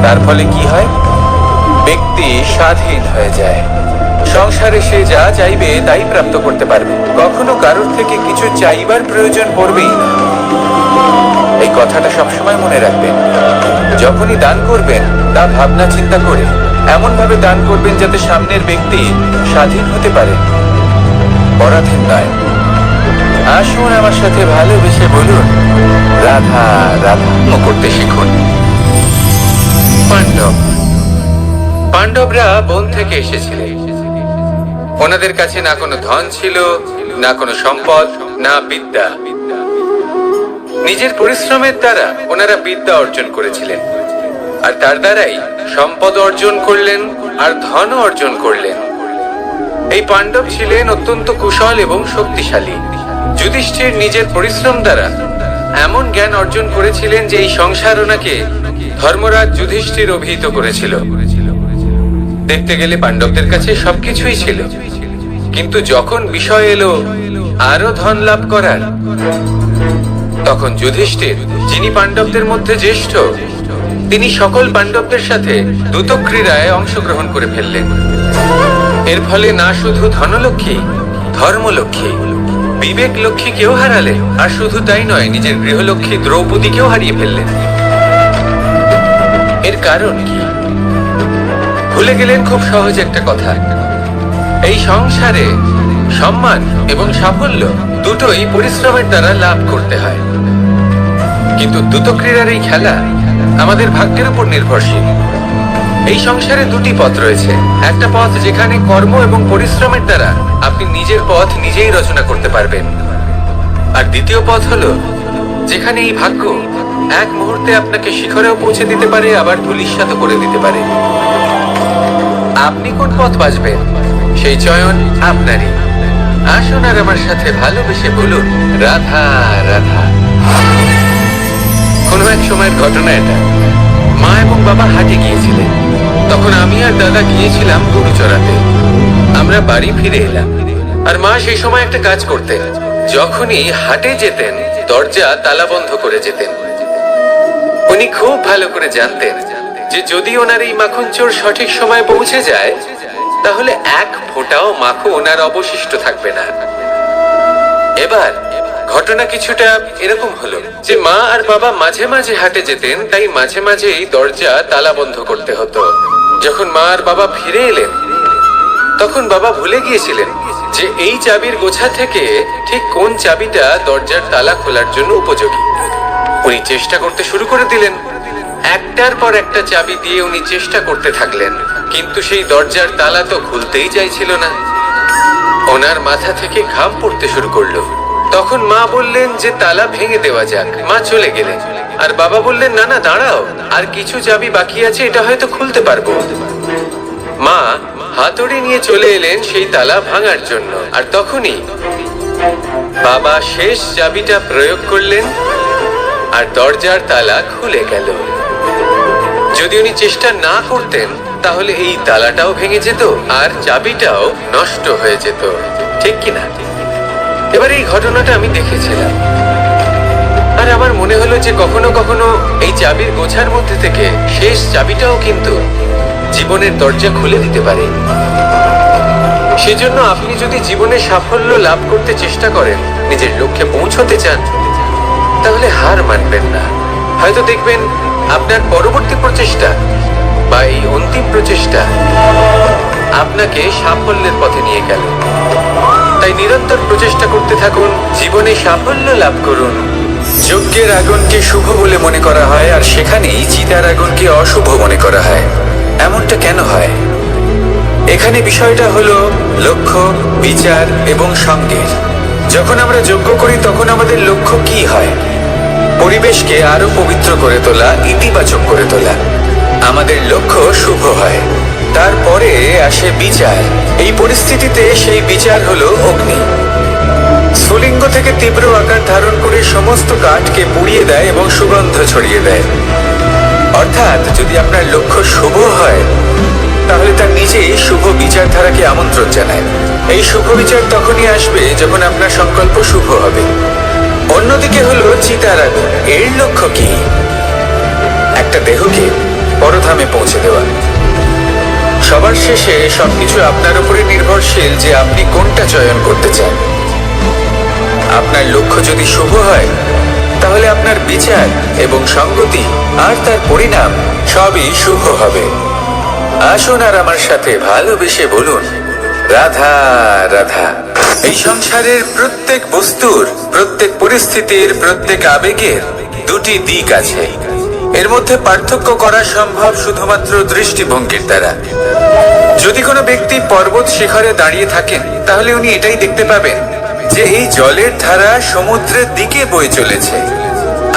A: তার ফলে কি হয়? ব্যক্তি স্বাধীন হয়ে যায়। সংসারে সে যা চাইবে তাই প্রাপ্ত করতে পারবে, কখনো কারোর থেকে কিছু চাইবার প্রয়োজন পড়বেই না। এই কথাটা সবসময় মনে রাখবেন। যখনই দান করবেন তা ভাবনা চিন্তা করে এমন ভাবে দান করবেন যাতে সামনের ব্যক্তি স্বাধীন হতে পারে, পরাধীন নয়। আসুন আমার সাথে ভালোবেসে বলুন রাধা রাধা করতে শিখুন। পাণ্ডব, পাণ্ডবরা বন থেকে এসেছিলেন। ওনাদের কাছে না কোনো ধন ছিল, না কোনো সম্পদ, না বিদ্যা। নিজের পরিশ্রমের দ্বারা ওনারা বিদ্যা অর্জন করেছিলেন, আর তার দ্বারাই সম্পদ অর্জন করলেন আর ধনও অর্জন করলেন। এই পাণ্ডব ছিলেন অত্যন্ত কুশল এবং শক্তিশালী। যুধিষ্ঠির নিজের পরিশ্রম দ্বারা এমন জ্ঞান অর্জন করেছিলেন যে এই সংসার ওনাকে ধর্মরাজ যুধিষ্ঠির অভিহিত করেছিল। দেখতে গেলে পাণ্ডবদের কাছে সবকিছুই ছিল, কিন্তু যখন বিষয় এলো আরো ধন লাভ করার, তখন যুধিষ্ঠির, যিনি পাণ্ডবদের মধ্যে জ্যেষ্ঠ, তিনি সকল পাণ্ডবদের সাথে দ্রুত ক্রীড়ায় অংশগ্রহণ করে ফেললেন। এর ফলে না শুধু ধনলক্ষ্মী, ধর্মলক্ষ্মী, বিবেক লক্ষ্মী কেউ হারালেন, আর শুধু তাই নয়, নিজের গৃহলক্ষ্মী দ্রৌপদীকেও হারিয়ে ফেললেন। এর কারণ কি? ভুলে গেলেন খুব সহজ একটা কথা। এই সংসারে সম্মান এবং সাফল্য দুটোই পরিশ্রমের দ্বারা লাভ করতে হয়, কিন্তু দ্রুত ক্রীড়ার এই খেলা আমাদের ভাগ্যের উপর নির্ভরশীল। এই সংসারে দুটি পথ রয়েছে। একটা পথ যেখানে কর্ম এবং পরিশ্রমের দ্বারা আপনি নিজের পথ নিজেই রচনা করতে পারবেন, আর দ্বিতীয় পথ হলো যেখানে এই ভাগ্য এক মুহূর্তে আপনাকে শিখরেও পৌঁছে দিতে পারে, আবার ধূলিসাৎ করে দিতে পারে। আপনি কোন পথ বাছবেন সেই চয়ন আপনারই। আসুন আর আমার সাথে ভালোবেসে বলুন রাধা রাধা। কোনো এক সময়ের ঘটনা এটা। মা এবং বাবা হাটে গিয়েছিলেন, তখন আমি আর দাদা গিয়েছিলাম গরু চড়াতে। আমরা বাড়ি ফিরে এলাম, আর মা সেই সময় একটা কাজ করতেন। যখনই হাটে যেতেন দরজা তালা বন্ধ করে যেতেন। উনি খুব ভালো করে জানতেন যে যদি ওনার এই মাখন চোর সঠিক সময় পৌঁছে যায়, তাহলে এক ফোঁটাও মাখন আর অবশিষ্ট থাকবে না। এবার ঘটনা কিছুটা এরকম হলো যে মা আর বাবা মাঝে মাঝে হাটে যেতেন, তাই মাঝে মাঝে এই দরজা তালা বন্ধ করতে হতো। যখন মা আর বাবা ফিরে এলেন, তখন বাবা ভুলে গিয়েছিলেন যে এই চাবির গোছা থেকে ঠিক কোন চাবিটা দরজার তালা খোলার জন্য উপযোগী। উনি চেষ্টা করতে শুরু করে দিলেন, একটার পর একটা চাবি দিয়ে উনি চেষ্টা করতে থাকলেন, কিন্তু সেই দরজার তালা তো খুলতেই চাইছিল না। ওনার মাথা থেকে ঘাম পড়তে শুরু করলো। তখন মা বললেন যে তালা ভেঙে দেওয়া যাক। মা চলে গেলেন, আর বাবা বললেন না না দাঁড়াও, আর কিছু চাবি বাকি আছে, এটা হয়তো খুলতে পারবো। মা হাতুড়ি নিয়ে চলে এলেন সেই তালা ভাঙার জন্য, আর তখনই বাবা শেষ চাবিটা প্রয়োগ করলেন আর দরজার তালা খুলে গেল। যদি উনি চেষ্টা না করতেন তাহলে এই তালাটাও ভেঙে যেত আর চাবিটাও নষ্ট হয়ে যেত, ঠিক কিনা? এবার এই ঘটনাটা আমি দেখেছিলাম, আর আমার মনে হলো যে কখনো কখনো এই চাবির গোছার মধ্যে থেকে শেষ চাবিটাও কিন্তু জীবনের দরজা খুলে দিতে পারে। সেজন্য আপনি যদি জীবনে সাফল্য লাভ করতে চেষ্টা করেন, নিজের লক্ষ্যে পৌঁছতে চান, তাহলে হার মানবেন না। হয়তো দেখবেন আপনার পরবর্তী প্রচেষ্টা বা এই অন্তিম প্রচেষ্টা আপনাকে সাফল্যের পথে নিয়ে গেল। তাই নিরন্তর প্রচেষ্টা করতে থাকুন, জীবনে সাফল্য লাভ করুন। যজ্ঞের আগুনকে শুভ বলে মনে করা হয়, আর সেখানেই চিতার আগুনকে অশুভ মনে করা হয়। এমনটা কেন হয়? এখানে বিষয়টা হলো লক্ষ্য, বিচার এবং সঙ্গের। যখন আমরা যজ্ঞ করি তখন আমাদের লক্ষ্য কি হয়? পরিবেশকে আরো পবিত্র করে তোলা, ইতিবাচক করে তোলা। আমাদের লক্ষ্য শুভ হয়। তারপরে আসে বিচার। এই পরিস্থিতিতে সেই বিচার হলো অগ্নি। স্ফুলিঙ্গ থেকে তীব্র আকার ধারণ করে সমস্ত কাঠকে পুড়িয়ে দেয় এবং সুগন্ধ ছড়িয়ে দেয়। অর্থাৎ যদি আপনার লক্ষ্য শুভ হয় তাহলে তার নিজেই শুভ বিচারধারাকে আমন্ত্রণ জানায়। এই শুভ বিচার তখনই আসবে যখন আপনার সংকল্প শুভ হবে। অন্যদিকে হলো চিতার আগুন। এর লক্ষ্য কি? একটা দেহকে পরধামে পৌঁছে দেওয়া। সবার শেষে সবকিছু আপনার উপরে নির্ভরশীল যে আপনি কোনটা চয়ন করতে চান। আপনার লক্ষ্য যদি শুভ হয় তাহলে আপনার বিচার এবং সঙ্গতি আর তার পরিণাম সবই শুভ হবে। আসুন আর আমার সাথে ভালোবেসে বলুন, রাধা রাধা। এই সংসারের প্রত্যেক বস্তুর, প্রত্যেক পরিস্থিতির, প্রত্যেক আবেগের দুটি দিক আছে। এর মধ্যে পার্থক্য করা সম্ভব শুধুমাত্র দৃষ্টিভঙ্গির দ্বারা। যদি কোনো ব্যক্তি পর্বত শিখরে দাঁড়িয়ে থাকেন তাহলে উনি এটাই দেখতে পাবেন যে এই জলের ধারা সমুদ্রের দিকে বয়ে চলেছে।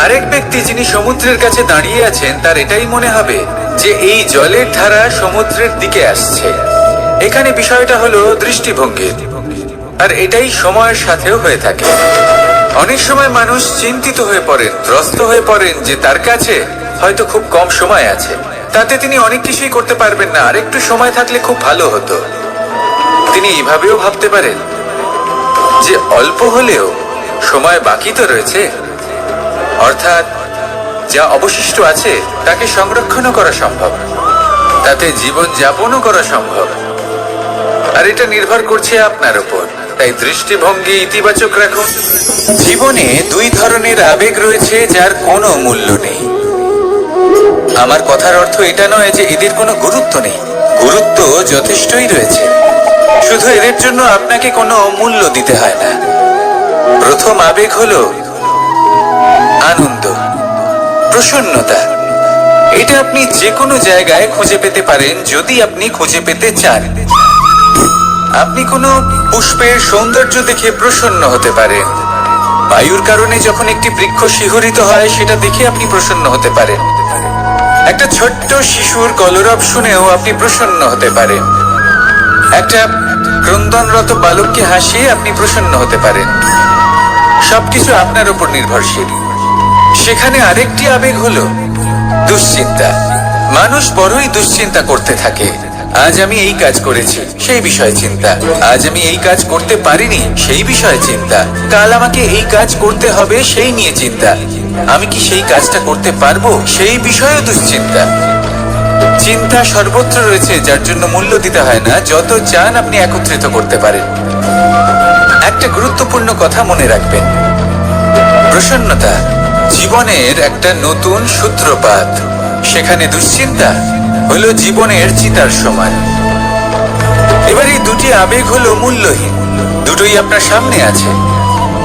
A: আরেক ব্যক্তি যিনি সমুদ্রের কাছে দাঁড়িয়ে আছেন তার এটাই মনে হবে যে এই জলের ধারা সমুদ্রের দিকে আসছে। এখানে বিষয়টা হলো দৃষ্টিভঙ্গির, আর এটাই সময়ের সাথেও হয়ে থাকে। অনেক সময় মানুষ চিন্তিত হয়ে পড়েন, ত্রস্ত হয়ে পড়েন যে তার কাছে হয়তো খুব কম সময় আছে, তাতে তিনি অনেক কিছুই করতে পারবেন না, আর একটু সময় থাকলে খুব ভালো হতো। তিনি এইভাবেও ভাবতে পারেন যে অল্প হলেও সময় বাকি তো রয়েছে, অর্থাৎ যা অবশিষ্ট আছে তাকে সংরক্ষণও করা সম্ভব, তাতে জীবন যাপনও করা সম্ভব। আর এটা নির্ভর করছে আপনার উপর। তাই দৃষ্টিভঙ্গি ইতিবাচক রাখুন। জীবনে দুই ধরনের আবেগ রয়েছে যার কোনো মূল্য নেই। আমার কথার অর্থ এটা নয় যে এদের কোনো গুরুত্ব নেই, গুরুত্ব যথেষ্টই রয়েছে, শুধু এদের জন্য আপনাকে কোনো মূল্য দিতে হয় না। প্রথম আবেগ হলো আনন্দ, প্রসন্নতা। এটা আপনি যে কোনো জায়গায় খুঁজে পেতে পারেন যদি আপনি খুঁজে পেতে চান। আপনি কোনো পুষ্পের সৌন্দর্য দেখে প্রসন্ন হতে পারেন। বায়ুর কারণে যখন একটি বৃক্ষ শিহরিত হয় সেটা দেখে আপনি প্রসন্ন হতে পারেন। একটা ছোট্ট শিশুর কলরব শুনেও আপনি প্রসন্ন হতে পারেন। একটা ক্রন্দনরত বালককে হাসিয়ে আপনি প্রসন্ন হতে পারেন। সবকিছু আপনার উপর নির্ভরশীল। সেখানে আরেকটি আবেগ হলো দুশ্চিন্তা। মানুষ বড়ই দুশ্চিন্তা করতে থাকে। আজ আমি এই কাজ করেছি, সেই বিষয়ে চিন্তা। আজ আমি এই কাজ করতে পারিনি, সেই বিষয়ে চিন্তা। কাল আমাকে এই কাজ করতে হবে, সেই নিয়ে চিন্তা। আমি কি সেই কাজটা করতে পারবো, সেই বিষয়ে দুশ্চিন্তা। চিন্তা সর্বত্র রয়েছে, যার জন্য মূল্য দিতে হয় না। যত চান আপনি একত্রিত করতে পারেন। একটা গুরুত্বপূর্ণ কথা মনে রাখবেন, প্রসন্নতা জীবনের একটা নতুন সূত্রপাত। সেখানে দুশ্চিন্তা হলো জীবনের চিতার সমান। এবার এই দুটি আবেগ হলো মূল্যহীন, দুটোই আপনার সামনে আছে।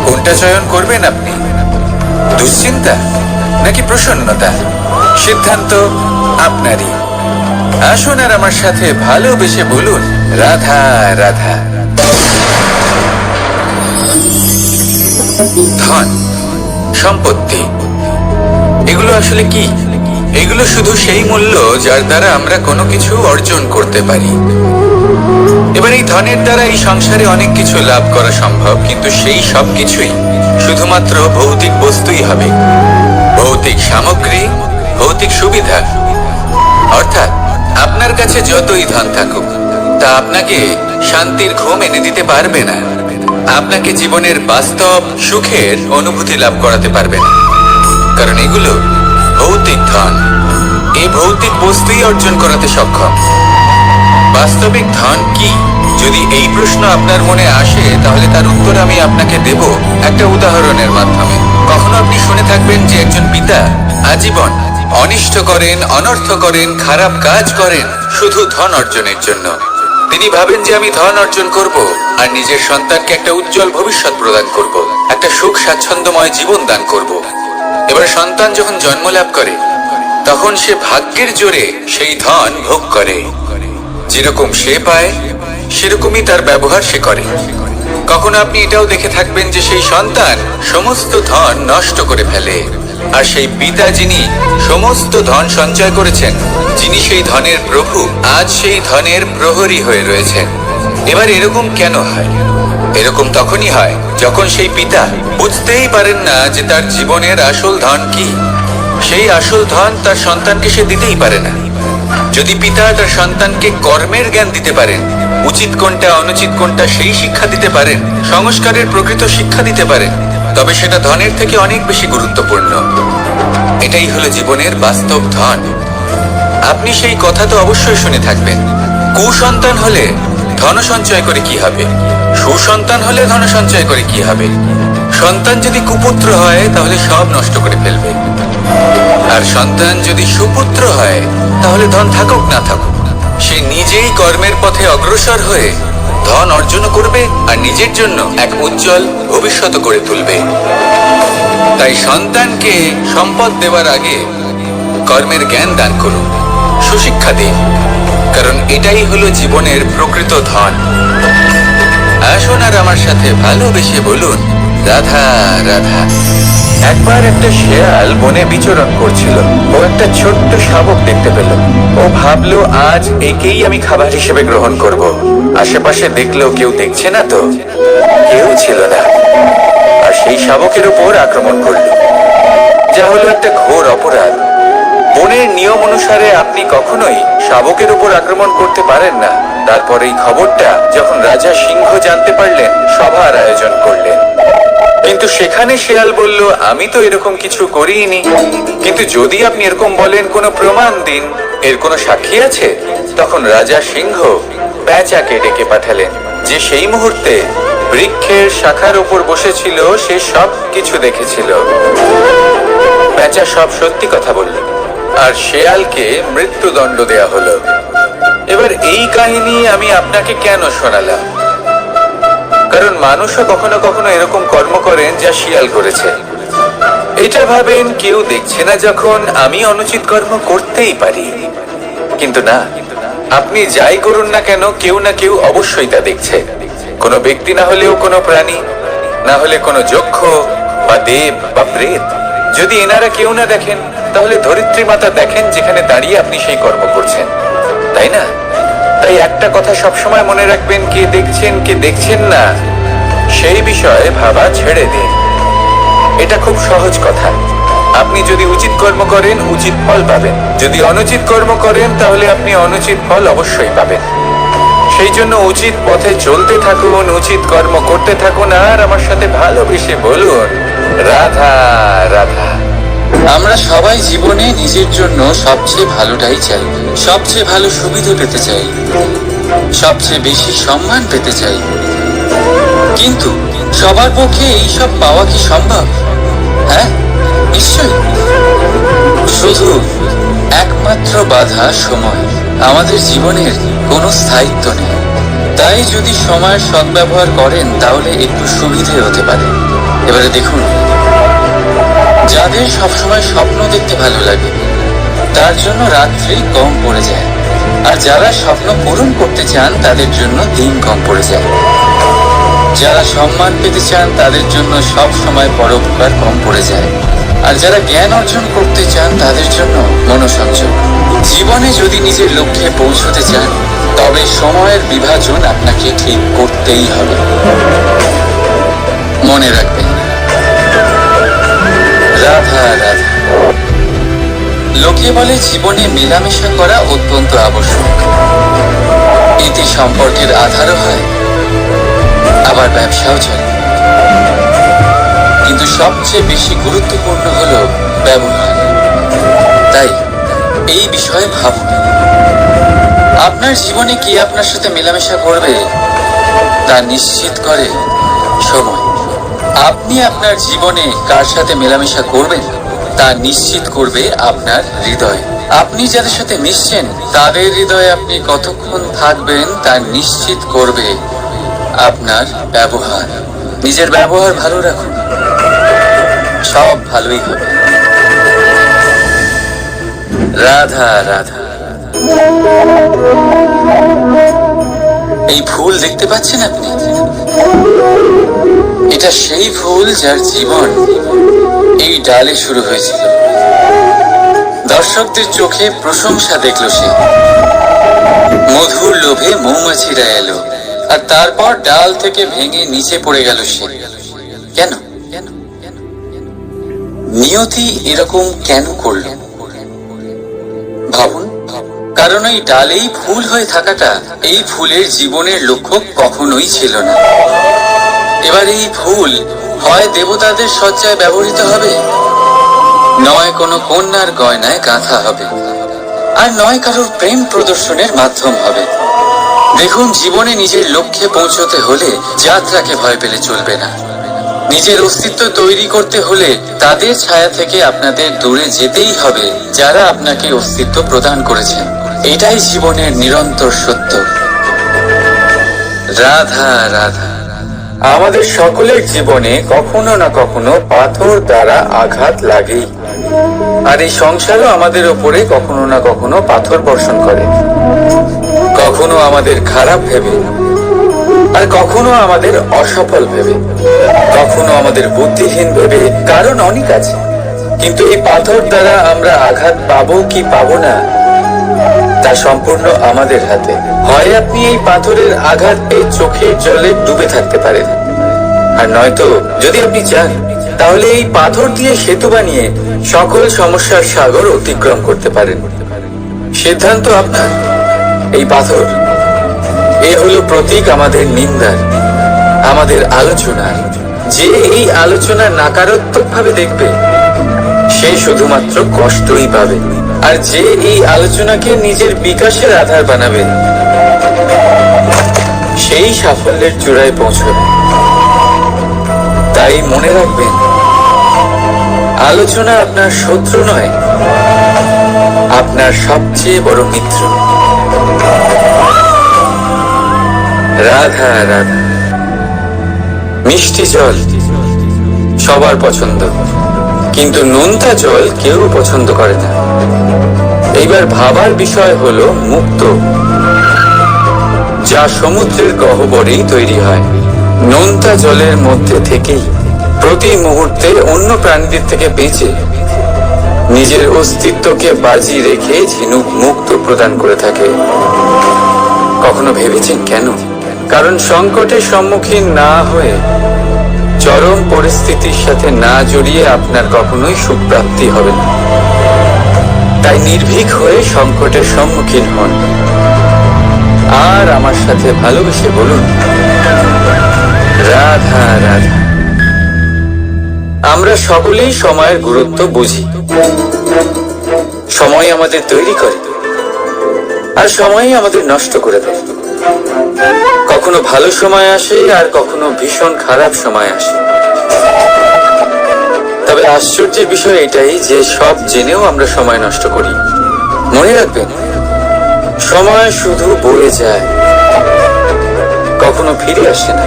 A: কোনটা চয়ন করবেন আপনি, দুশ্চিন্তা নাকি প্রসন্নতা? সিদ্ধান্ত আপনারই। আসুন আর আমার সাথে ভালোবেসে বলুন, রাধা রাধা। ধন, সম্পত্তি, এগুলো আসলে কি? এগুলো শুধু সেই মূল্য যার দ্বারা আমরা কোনো কিছু অর্জন করতে পারি। এবার এই ধনের দ্বারা এই সংসারে অনেক কিছু লাভ করা সম্ভব, কিন্তু সেই সব কিছুই শুধুমাত্র ভৌতিক বস্তুই হবে, ভৌতিক সামগ্রী, ভৌতিক সুবিধা। অর্থাৎ আপনার কাছে যতই ধন থাকুক, তা আপনাকে শান্তির ঘুম এনে দিতে পারবে না, আপনাকে জীবনের বাস্তব সুখের অনুভূতি লাভ করাতে পারবে না, কারণ এগুলো ভৌতিক ধন। এই ভৌতিক বস্তুই অর্জন করাতে সক্ষম। বাস্তবিক ধন কি? যদি এই প্রশ্ন আপনার মনে আসে, তাহলে তার উত্তর আমি আপনাকে দেব একটা উদাহরণের মাধ্যমে। কখনো আপনি শুনে থাকবেন যে একজন পিতা আজীবন অনিষ্ট করেন, অনর্থ করেন, খারাপ কাজ করেন শুধু ধন অর্জনের জন্য। তিনি ভাবেন যে আমি ধন অর্জন করব আর নিজের সন্তানকে একটা উজ্জ্বল ভবিষ্যৎ প্রদান করব, একটা সুখ স্বাচ্ছন্দ্যময় জীবন দান করব। এবার সন্তান যখন জন্ম লাভ করে, তখন সে ভাগ্যের জোরে সেই ধন ভোগ করে। যেরকম সে পায়, সেরকমই তার ব্যবহার সে করে। কখনো আপনি এটাও দেখে থাকবেন যে সেই সন্তান সমস্ত ধন নষ্ট করে ফেলে, আর সেই পিতা যিনি সমস্ত ধন সঞ্চয় করেছেন, যিনি সেই ধনের প্রভু, আজ সেই ধনের প্রহরী হয়ে রয়েছেন। এবার এরকম কেন হয়? এরকম তখনই হয় যখন সেই পিতা বুঝতেই পারেন না যে তার জীবনের আসল ধন কি। সেই আসল ধন তার সন্তানকে সে দিতেই পারে না। যদি পিতা তার সন্তানকে কর্মের জ্ঞান দিতে পারেন, উচিত কোনটা অনুচিত কোনটা সেই শিক্ষা দিতে পারেন, সংস্কারের প্রকৃত শিক্ষা দিতে পারেন, তবে সেটা ধনের থেকে অনেক বেশি গুরুত্বপূর্ণ। এটাই হলো জীবনের বাস্তব ধন। আপনি সেই কথা তো অবশ্যই শুনে থাকবেন, কুসন্তান হলে ধন সঞ্চয় করে কি হবে, সুসন্তান হলে ধন সঞ্চয় করে কি হবে। সন্তান যদি কুপুত্র হয় তাহলে সব নষ্ট করে ফেলবে, আর সন্তান যদি সুপুত্র হয় তাহলে ধন থাকুক না থাকুক, সে নিজেই কর্মের পথে অগ্রসর হয়ে ধন অর্জন করবে আর নিজের জন্য এক উজ্জ্বল ভবিষ্যৎ করে তুলবে। তাই সন্তানকে সম্পদ দেওয়ার আগে কর্মের জ্ঞান দান করুন, সুশিক্ষা দিন, কারণ এটাই হলো জীবনের প্রকৃত ধন। আসুন আর আমার সাথে ভালোবেসে বলুন, রাধা রাধা। একবার একটা শেয়াল বনে বিচরণ করছিল। ও একটা ছোট্ট শাবক দেখতে পেল। ও ভাবলো, আজ একেই আমি খাবার হিসেবে গ্রহণ করব। আশেপাশে দেখলো কেউ দেখছে না তো, কেউ ছিল না, আর সেই শাবকের উপর আক্রমণ করলো, যা হলো একটা ঘোর অপরাধ। বনের নিয়ম অনুসারে আপনি কখনোই শাবকের উপর আক্রমণ করতে পারেন না। তারপর এই খবরটা যখন রাজা সিংহ জানতে পারলেন, সভার আয়োজন করলেন। কিন্তু সেখানে শেয়াল বলল, আমি তো এরকম কিছু করিনি। কিন্তু যদি আপনি এরকম বলেন, কোনো প্রমাণ দিন, এর কোনো সাক্ষী আছে? তখন রাজা সিংহ পেঁচাকে ডেকে পাঠালেন, যে সেই মুহূর্তে বৃক্ষের শাখার উপর বসেছিল, সে সব কিছু দেখেছিল। পেঁচা সব সত্যি কথা বলল, আর শেয়ালকে মৃত্যুদণ্ড দেয়া হলো। এবার এই কাহিনী আমি আপনাকে কেন শোনালাম? কারণ মানুষও কখনো কখনো এরকম কর্ম করেন যা শিয়াল করেছে। এটা ভাবেন কেউ দেখছে না যখন, আমি অনুচিত কর্ম করতেই পারি। কিন্তু না, আপনি যাই করুন না কেন, কেউ না কেউ অবশ্যই তা দেখছে। কোনো ব্যক্তি না হলেও কোনো প্রাণী, না হলে কোনো যক্ষ বা দেব বা প্রেত। যদি এনারা কেউ না দেখেন, তাহলে ধরিত্রী মাতা দেখেন, যেখানে দাঁড়িয়ে আপনি সেই কর্ম করছেন, তাই না? তাই একটা কথা সবসময় মনে রাখবেন, কে দেখছেন কে দেখছেন না সেই বিষয়ে ভাবা ছেড়ে দিন। এটা খুব সহজ কথা। আপনি যদি উচিত কর্ম করেন, উচিত ফল পাবেন। যদি অনুচিত কর্ম করেন, তাহলে আপনি অনুচিত ফল অবশ্যই পাবেন। সেই জন্য উচিত পথে চলতে থাকুন, উচিত কর্ম করতে থাকুন, আর আমার সাথে ভালোবেসে বলুন, রাধা রাধা।
B: আমরা সবাই জীবনে নিজের জন্য সবচেয়ে ভালোটাই চাই, সবচেয়ে ভালো সুবিধা পেতে চাই, সবচেয়ে বেশি সম্মান পেতে চাই। কিন্তু সবার পক্ষে এইসব পাওয়া কি সম্ভব? হ্যাঁ, নিশ্চয়ই। শুধু একমাত্র বাধা সময়। আমাদের জীবনের কোনো স্থায়িত্ব নেই। তাই যদি সময়ের সদ্ব্যবহার করেন, তাহলে একটু সুবিধে হতে পারে। এবারে দেখুন, যাদের সবসময় স্বপ্ন দেখতে ভালো লাগে, তার জন্য রাত্রি কম পড়ে যায়, আর যারা স্বপ্ন পূরণ করতে চান তাদের জন্য দিন কম পড়ে যায়। যারা সম্মান পেতে চান তাদের জন্য সব সময় পরোপকার কম পড়ে যায়, আর যারা জ্ঞান অর্জন করতে চান তাদের জন্য মনোসংযোগ। জীবনে যদি নিজের লক্ষ্যে পৌঁছতে চান তবে সময়ের বিভাজন আপনাকে ঠিক করতেই হবে। মনে রাখবেন, রাধা রাধা। লোকে বলে জীবনে মেলামেশা করা অত্যন্ত আবশ্যক, এতে সম্পর্কের আধারও হয়, আবার ব্যবসাও চলে। কিন্তু সবচেয়ে বেশি গুরুত্বপূর্ণ হলো ব্যবহার। তাই এই বিষয়ে ভাবুন, আপনার জীবনে কি আপনার সাথে মেলামেশা করবে তা নিশ্চিত করে সময়। আপনি আপনার জীবনে কার সাথে মেলামেশা করবেন তা নিশ্চিত করবে আপনার হৃদয়। আপনি যাদের সাথে মিশছেন তাদের হৃদয়ে আপনি কতক্ষণ থাকবেন তা নিশ্চিত করবে আপনার ব্যবহার। নিজের ব্যবহার ভালো রাখুন, সব ভালোই হবে। রাধা রাধা। এই ফুল দেখতে পাচ্ছেন আপনি? এটা সেই ফুল যার জীবন এই ডালে শুরু হয়েছিল। দর্শকদের চোখে প্রশংসা দেখলো সে, মধুর লোভে মৌমাছিরা এলো, আর তারপর ডাল থেকে ভেঙে নিচে পড়ে গেল সে। কেন? নিয়তি এরকম কেন করল? ভাবুন, কারণ এই ডালেই ফুল হয়ে থাকাটা এই ফুলের জীবনের লক্ষ্য কখনোই ছিল না। এবার এই ফুল হয় দেবতাদের সজ্জায় ব্যবহৃত হবে, নয় কোনো কন্যার গয়নায় গাঁথা হবে, আর নয় কারোর প্রেম প্রদর্শনের মাধ্যম হবে। দেখুন, জীবনে নিজের লক্ষ্যে পৌঁছতে হলে যাত্রাকে ভয় পেলে চলবে না। নিজের অস্তিত্ব তৈরি করতে হলে তাদের ছায়া থেকে আপনাদের দূরে যেতেই হবে যারা আপনাকে অস্তিত্ব প্রদান করেছেন। এটাই জীবনের নিরন্তর সত্য। রাধা রাধা। আমাদের সকলের জীবনে কখনো না কখনো পাথর দ্বারা আঘাত লাগেই, আর এই সংসারও আমাদের ওপরে কখনো না কখনো পাথর বর্ষণ করে। কখনো আমাদের খারাপ ভেবে, আর কখনো আমাদের অসফল ভেবে, কখনো আমাদের বুদ্ধিহীন ভেবে। কারণ অনেক আছে, কিন্তু এই পাথর দ্বারা আমরা আঘাত পাবো কি পাবো না তা সম্পূর্ণ আমাদের হাতে। হয় আপনি এই পাথরের আঘাত পেয়ে চোখের জলে ডুবে থাকতে পারেন, আর নয়তো যদি আপনি চান তাহলে এই পাথর দিয়ে সেতু বানিয়ে সকল সমস্যার সাগর অতিক্রম করতে পারেন। সিদ্ধান্ত আপনার। এই পাথর এ হলো প্রতীক আমাদের নিন্দার, আমাদের আলোচনার। যে এই আলোচনা নাকারাত্মক ভাবে দেখবে সে শুধুমাত্র কষ্টই পাবে, আর যে এই আলোচনাকে নিজের বিকাশের আধার বানাবে সেই সাফল্যের চূড়ায় পৌঁছবে। তাই মনে রাখবেন, আলোচনা আপনার শত্রু নয়, আপনার সবচেয়ে বড় মিত্র। রাধা রাধা। মিষ্টি জল সবার পছন্দ, কিন্তু নোনতা জল কেউ পছন্দ করে না। এইবার ভাবার বিষয় হলো মুক্ত, যা সমুদ্রের গহ্বরেই তৈরি হয়। নোনতা জলের মধ্যে থেকেই প্রতি মুহূর্তে অন্য প্রাণীদের থেকে বেঁচে নিজের অস্তিত্বকে বাজি রেখে ঝিনুক মুক্ত প্রদান করে থাকে। কখনো ভেবেছেন কেন? কারণ সংকটের সম্মুখীন না হয়ে, চরম পরিস্থিতির সাথে না জড়িয়ে আপনার কখনোই সুপ্রাপ্তি হবে না। তাই নির্ভীক হয়ে সংকটের সম্মুখীন হন, আর আমার সাথে ভালোবেসে বলুন রাধা রাধা। আমরা সকলেই সময়ের গুরুত্ব বুঝি। সময় আমাদের তৈরি করে, আর সময়ই আমাদের নষ্ট করে দেয়। কখনো ভালো সময় আসে, আর কখনো ভীষণ খারাপ সময় আসে। তবে আশ্চর্যের বিষয় এটাই যে সব জেনেও আমরা সময় নষ্ট করি। মনে রাখবেন, সময় শুধু বয়ে যায়, কখনো ফিরে আসে না।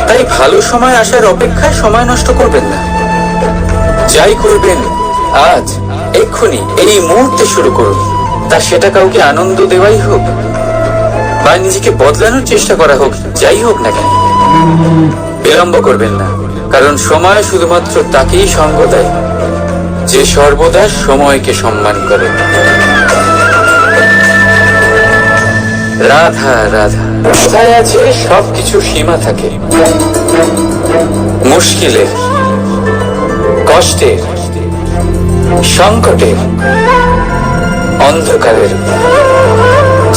B: তাই ভালো সময় আসার অপেক্ষায় সময় নষ্ট করবেন না। যাই করবেন আজ এক্ষুনি এই মুহূর্তে শুরু করুন। তা সেটা কাউকে আনন্দ দেওয়াই হোক বা নিজেকে বদলানোর চেষ্টা করা হোক, যাই হোক না কেন, বিলম্ব করবেন না। কারণ সময় শুধুমাত্র তাকেই সঙ্গ দেয় যে সর্বদা সময়কে সম্মান করে। রাধা রাধা। কথায় আছে সবকিছু সীমা থাকে, মুশকিলের, কষ্টের, সংকটের, অন্ধকারের।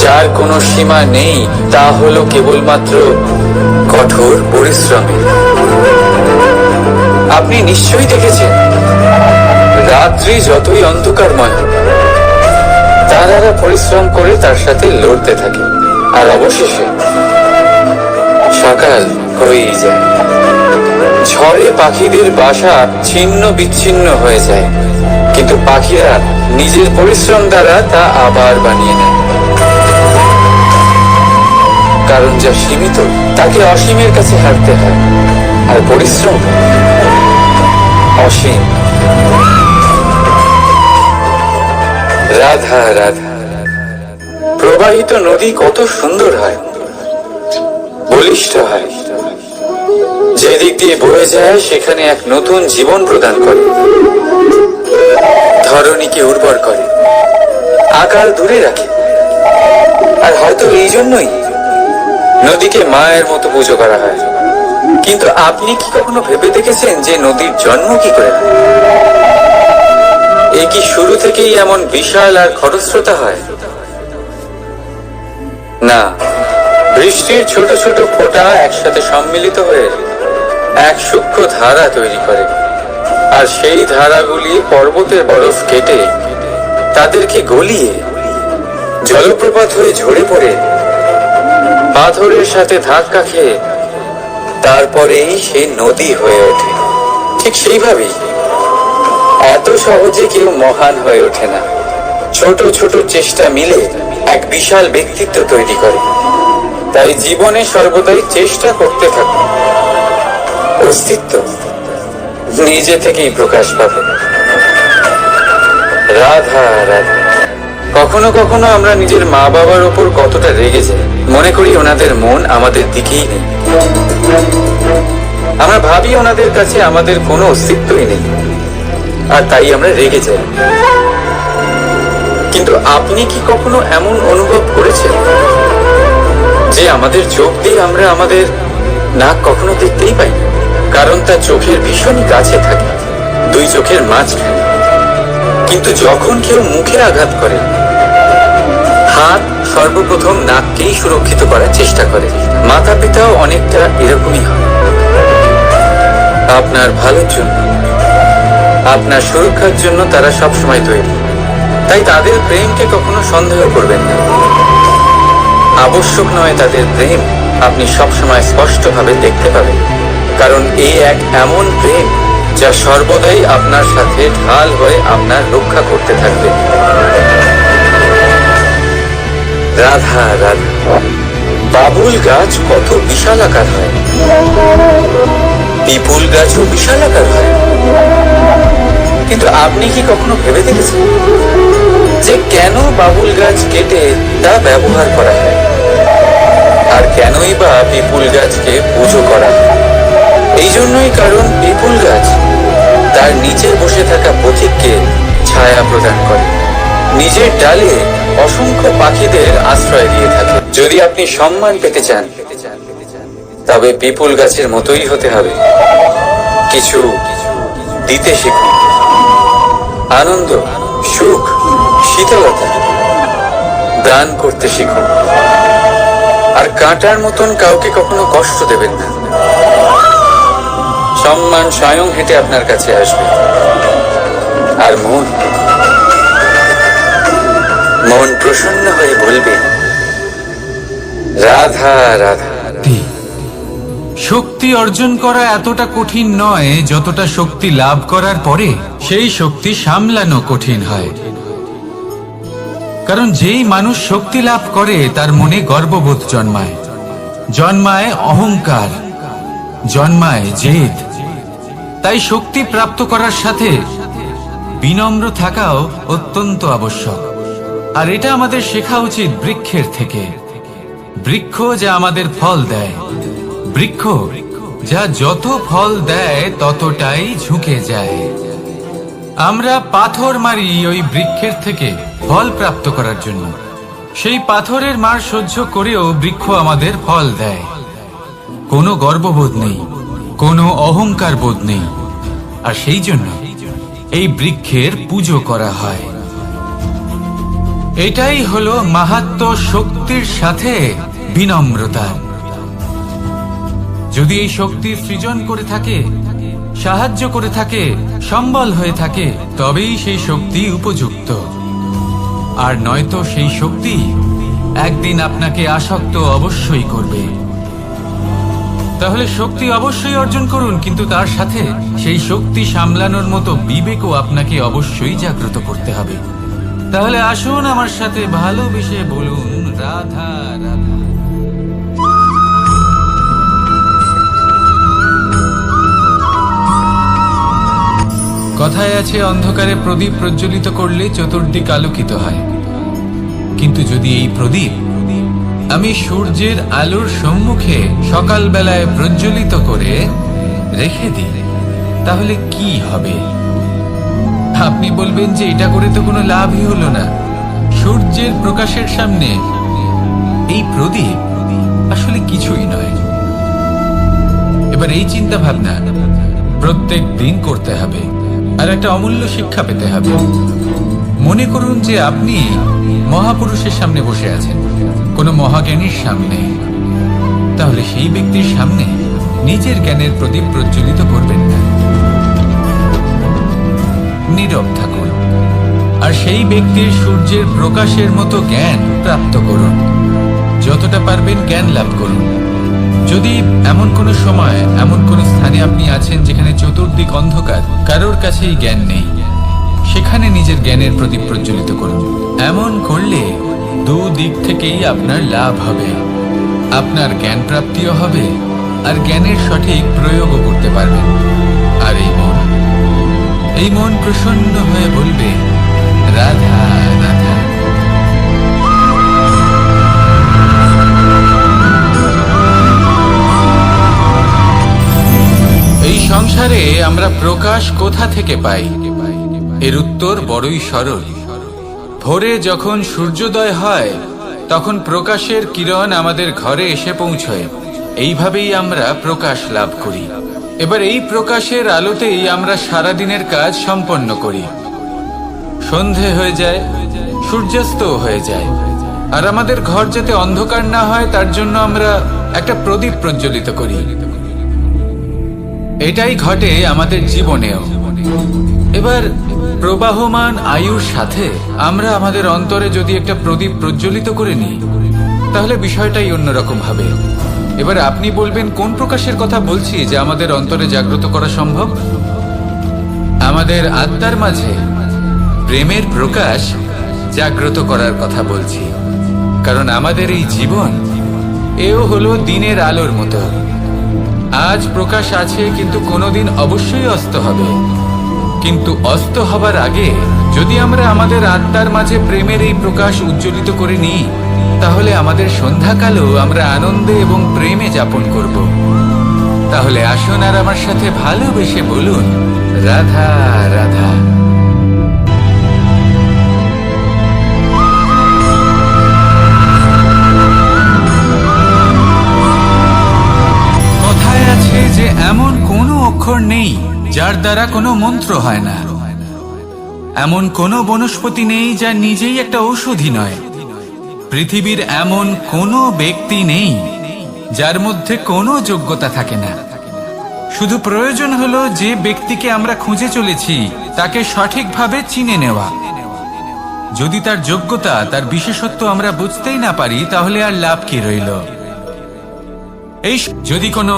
B: যার কোনো সীমা নেই তা হলো কেবলমাত্র কঠোর পরিশ্রমের। আপনি নিশ্চয়ই দেখেছেন, রাত্রি যতই অন্ধকারময় হোক, তারারা পরিশ্রম করে তার সাথে লড়তে থাকে, আর অবশেষে সকাল হয়েই যায়। ঝড়ে পাখিদের বাসা ছিন্ন বিচ্ছিন্ন হয়ে যায়, কিন্তু পাখিরা নিজের পরিশ্রম দ্বারা তা আবার বানিয়ে নেয়। কারণ যা সীমিত তাকে অসীমের কাছে হারতে হয়, আর পরিশ্রম অসীম। রাধা রাধা। প্রবাহিত নদী কত সুন্দর হয়, বলিষ্ঠ হয়। যেদিক দিয়ে বয়ে যায় সেখানে এক নতুন জীবন প্রদান করে, ধরণীকে উর্বর করে, আকার দূরে রাখে। আর হয়তো এই জন্যই নদীকে মায়ের মতো পুজো করা হয়। কিন্তু আপনি কি কখনো ভেবে দেখেছেন যে নদীর জন্ম কি করে হয়? এ কি শুরু থেকেই এমন বিশাল আর খরস্রোতা হয়? না, বৃষ্টির ছোট ছোট ফোঁটা একসাথে সম্মিলিত হয়ে এক সূক্ষ্ম ধারা তৈরি করে, আর সেই ধারাগুলি পর্বতের বরফ কেটে তাদেরকে গলিয়ে জলপ্রপাত হয়ে ঝরে পড়ে পাথরের সাথে ধাক্কা খেয়ে তারপরেই সে নদী হয়ে ওঠে। ঠিক সেইভাবেই এত সহজে কেউ মহান হয়ে ওঠে না। ছোট ছোট চেষ্টা মিলে এক বিশাল ব্যক্তিত্ব তৈরি করে। তাই জীবনে সর্বদাই চেষ্টা করতে থাকুন, অস্তিত্ব নিজে থেকেই প্রকাশ পাবে। রাধা রাধা। কখনো কখনো আমরা নিজের মা বাবার ওপর কতটা রেগে যাই, মনে করি ওনাদের মন আমাদের দিকেই নেই। আমরা ভাবি ওনাদের কাছে আমাদের কোনো অস্তিত্বই নেই, আর তাই আমরা রেগে যাই। কিন্তু আপনি কি কখনো এমন অনুভব করেছেন যে আমাদের চোখ দিয়ে আমরা আমাদের নাক কখনো দেখতেই পাই না? কারণ তা চোখের ভীষণই কাছে থাকে, দুই চোখের মাঝখানে। কিন্তু যখন কেউ মুখে আঘাত করে, হাত সর্বপ্রথম নাককেই সুরক্ষিত করার চেষ্টা করে। মাতা পিতাও অনেকটা এরকমই হয়। আপনার ভালোর জন্য, আপনার সুরক্ষার জন্য তারা সবসময় তৈরি। তাই তাদের প্রেমকে কখনো সন্দেহ করবেন না। আবশ্যক নয় তাদের প্রেম আপনি সবসময় স্পষ্টভাবে দেখতে পাবেন, কারণ এই এক এমন প্রেম যা সর্বদাই আপনার সাথে ঢাল হয়ে আপনার রক্ষা করতে থাকবে। রাধা রাধা। বাবুল গাছ কত বিশাল আকার হয়, পিপুল গাছও বিশাল আকার হয়। কিন্তু আপনি কি কখনো ভেবে দেখেছেন যে কেন বাবুল গাছ কেটে তা ব্যবহার করা হয়, আর কেনই বা পিপুল গাছকে পুজো করা হয়? এই জন্যই, কারণ পিপুল গাছ তার নিচে বসে থাকা পথিককে ছায়া প্রদান করে, নিজের ডালে অসংখ্য পাখিদের আশ্রয় দিয়ে থাকে। যদি আপনি সম্মান পেতে চান তবে পিপুল গাছের মতোই হতে হবে। কিছু দিতে শিখুন, আনন্দ, সুখ, শীতলতা দান করতে শিখুন। আর কাঁটার মতন কাউকে কখনো কষ্ট দেবেন না। সম্মান স্বয়ং হেঁটে আপনার কাছে আসবে। আর মন প্রসন্ন হয়ে বলবে, রাধা রাধা।
A: শক্তি অর্জন করা এতটা কঠিন নয় যতটা শক্তি লাভ করার পরে সেই শক্তি সামলানো কঠিন হয়। কারণ যেই মানুষ শক্তি লাভ করে তার মনে গর্ববোধ জন্মায়, জন্মায় অহংকার, জন্মায় জেদ। তাই শক্তি প্রাপ্ত করার সাথে বিনম্র থাকাও অত্যন্ত আবশ্যক। আর এটা আমাদের শেখা উচিত বৃক্ষের থেকে। বৃক্ষ যা আমাদের ফল দেয়, বৃক্ষ যা যত ফল দেয় ততটাই ঝুঁকে যায়। আমরা পাথর মারি ওই বৃক্ষের থেকে ফল প্রাপ্ত করার জন্য। সেই পাথরের মার সহ্য করেও বৃক্ষ আমাদের ফল দেয়। কোনো গর্ববোধ নেই, কোনো অহংকার বোধ নেই। আর সেই জন্য এই বৃক্ষের পুজো করা হয়। এটাই হলো মাহাত্ম্য শক্তির সাথে বিনম্রতা। যদি এই শক্তি সৃজন করে থাকে, সাহায্য করে থাকে, সম্বল হয়ে থাকে, তবেই সেই শক্তি উপযুক্ত। আর নয়তো সেই শক্তি একদিন আপনাকে আসক্ত অবশ্যই করবে। তাহলে শক্তি অবশ্যই অর্জন করুন, কিন্তু তার সাথে সেই শক্তি সামলানোর মতো বিবেকও আপনাকে অবশ্যই জাগ্রত করতে হবে। তাহলে আসুন আমার সাথে ভালোবেসে বলুন, রাধা রাধা। কথায় আছে, অন্ধকারে প্রদীপ প্রজ্বলিত করলে চতুর্দিক আলোকিত হয়। কিন্তু যদি এই প্রদীপ আমি সূর্যের আলোর সম্মুখে সকালবেলায় প্রজ্বলিত করে রেখে দিই, তাহলে কি হবে? আপনি বলবেন যে এটা করে তো কোনো লাভই হলো না। সূর্যের প্রকাশের সামনে এই প্রদীপ আসলে কিছুই নয়। এবার এই চিন্তা ভাবনা প্রত্যেক দিন করতে হবে, আর একটা অমূল্য শিক্ষা পেতে হবে। মনে করুন যে আপনি মহাপুরুষের সামনে বসে আছেন, কোনো মহাজ্ঞানীর সামনে। তাহলে সেই ব্যক্তির সামনে নিজের জ্ঞানের প্রদীপ প্রজ্বলিত করবেন না, নীরব থাকুন। আর সেই ব্যক্তির সূর্যের প্রকাশের মতো জ্ঞান প্রাপ্ত করুন। যতটা পারবেন জ্ঞান লাভ করুন। যদি এমন কোনো সময়, এমন কোনো স্থানে আপনি আছেন যেখানে চতুর্দিক অন্ধকার, কারোর কাছেই জ্ঞান নেই, সেখানে নিজের জ্ঞানের প্রদীপ প্রজ্বলিত করুন। এমন করলে দুদিক থেকেই আপনার লাভ হবে। আপনার জ্ঞান প্রাপ্তিও হবে, আর জ্ঞানের সঠিক প্রয়োগও করতে পারবেন। আর এই মন প্রসন্ন হয়ে বলবে, রাধা রাধা। এই সংসারে আমরা প্রকাশ কোথা থেকে পাই? এর উত্তর বড়ই সরল। ভোরে যখন সূর্যোদয় হয়, তখন প্রকাশের কিরণ আমাদের ঘরে এসে পৌঁছয়। এইভাবেই আমরা প্রকাশ লাভ করি। এবার এই প্রকাশের আলোতেই আমরা সারাদিনের কাজ সম্পন্ন করি। সন্ধে হয়ে যায়, সূর্যাস্ত হয়ে যায়। আর আমাদের ঘর যাতে অন্ধকার না হয়, তার জন্য আমরা একটা প্রদীপ প্রজ্বলিত করি। এটাই ঘটে আমাদের জীবনেও। এবার প্রবাহমান আয়ুর সাথে আমরা আমাদের অন্তরে যদি একটা প্রদীপ প্রজ্বলিত করে নিই, তাহলে বিষয়টাই অন্যরকম হবে। এবার আপনি বলবেন, কোন প্রকাশের কথা বলছি যে আমাদের অন্তরে জাগ্রত করা সম্ভব? আমাদের আত্মার মাঝে প্রেমের প্রকাশ জাগ্রত করার কথা বলছি। কারণ আমাদের এই জীবন এও হলো দিনের আলোর মতো। আজ প্রকাশ আছে, কিন্তু কোনোদিন অবশ্যই অস্ত হবে। কিন্তু অস্ত হবার আগে যদি আমরা আমাদের আত্মার মাঝে প্রেমের এই প্রকাশ উজ্জ্বলিত করে নিই, তাহলে আমাদের সন্ধ্যাকালও আমরা আনন্দে এবং প্রেমে যাপন করব। তাহলে আসুন আর আমার সাথে ভালোবেসে বলুন, রাধা রাধা। কথায় আছে যে এমন কোনো অক্ষর নেই যার দ্বারা কোনো মন্ত্র হয় না। এমন কোনো বনস্পতি নেই যা নিজেই একটা ঔষধি নয়। পৃথিবীর এমন কোনো ব্যক্তি নেই যার মধ্যে কোনো যোগ্যতা থাকে না। শুধু প্রয়োজন হলো যে ব্যক্তিকে আমরা খুঁজে চলেছি তাকে সঠিকভাবে চিনে নেওয়া। যদি তার যোগ্যতা, তার বিশেষত্ব আমরা বুঝতেই না পারি, তাহলে আর লাভ কি রইল? এই যদি কোনো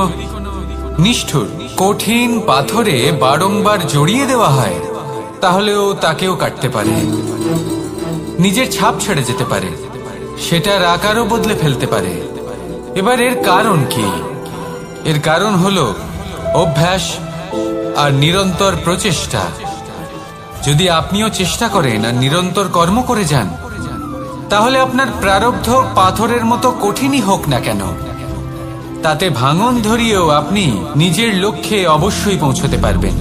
A: নিষ্ঠুর কঠিন পাথরে বারংবার জড়িয়ে দেওয়া হয়, তাহলেও তাকেও কাটতে পারে, নিজের ছাপ ছেড়ে যেতে পারে, সেটার আকারও বদলে ফেলতে পারে। এবার এর কারণ কি? এর কারণ হলো অভ্যাস আর নিরন্তর প্রচেষ্টা। যদি আপনিও চেষ্টা করেন আর নিরন্তর কর্ম করে যান, তাহলে আপনার প্রারব্ধ পাথরের মতো কঠিনই হোক না কেন, তাতে ভাঙন ধরিয়েও আপনি নিজের লক্ষ্যে অবশ্যই পৌঁছতে পারবেন।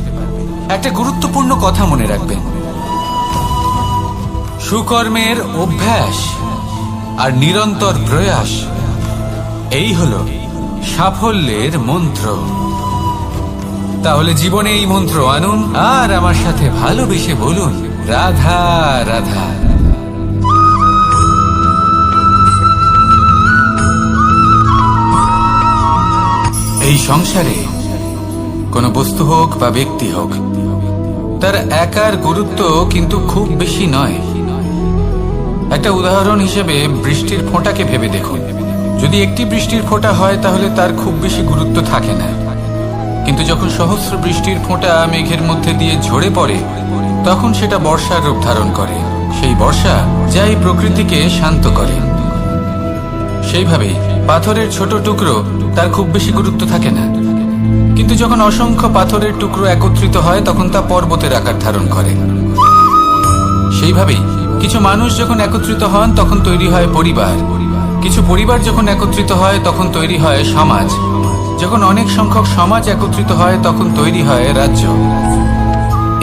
A: একটা গুরুত্বপূর্ণ কথা মনে রাখবেন, সুকর্মের অভ্যাস আর নিরন্তর প্রয়াস, এই হলো সাফল্যের মন্ত্র। তাহলে জীবনে এই মন্ত্র আনুন আর আমার সাথে ভালোবেসে বলুন, রাধা রাধা। এই সংসারে কোনো বস্তু হোক বা ব্যক্তি হোক, তার একার গুরুত্ব কিন্তু খুব বেশি নয়। একটা উদাহরণ হিসেবে বৃষ্টির ফোঁটাকে ভেবে দেখুন। যদি একটি বৃষ্টির ফোঁটা হয় তাহলে তার খুব বেশি গুরুত্ব থাকে না, কিন্তু যখন সহস্র বৃষ্টির ফোঁটা মেঘের মধ্যে দিয়ে ঝরে পড়ে, তখন সেটা বর্ষার রূপ ধারণ করে। সেই বর্ষা যাই প্রকৃতিকে শান্ত করে। সেইভাবেই পাথরের ছোট টুকরো, তার খুব বেশি গুরুত্ব থাকে না, কিন্তু যখন অসংখ্য পাথরের টুকরো একত্রিত হয় তখন তা পর্বতের আকার ধারণ করে। সেইভাবেই কিছু মানুষ যখন একত্রিত হন তখন তৈরি হয় পরিবার, কিছু পরিবার যখন একত্রিত হয় তখন তৈরি হয় সমাজ, যখন অনেক সংখ্যক সমাজ একত্রিত হয় তখন তৈরি হয় রাজ্য।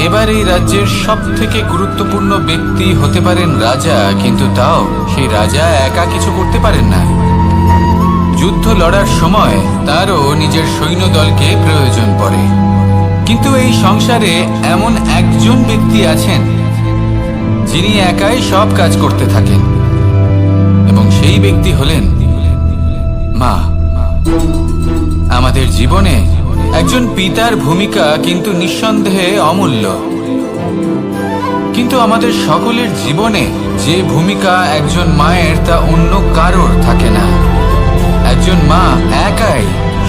A: এবার এই রাজ্যের সব থেকে গুরুত্বপূর্ণ ব্যক্তি হতে পারেন রাজা, কিন্তু তাও সেই রাজা একা কিছু করতে পারেন না। যুদ্ধ লড়ার সময় তারও নিজের সৈন্যদলকে প্রয়োজন পড়ে। কিন্তু এই সংসারে এমন একজন ব্যক্তি আছেন যিনি একাই সব কাজ করতে থাকেন, এবং সেই ব্যক্তি হলেন মা। আমাদের জীবনে একজন পিতার ভূমিকা কিন্তু নিঃসন্দেহে অমূল্য, কিন্তু আমাদের সকলের জীবনে যে ভূমিকা একজন মায়ের তা অন্য কারোর থাকে না। একজন মা একাই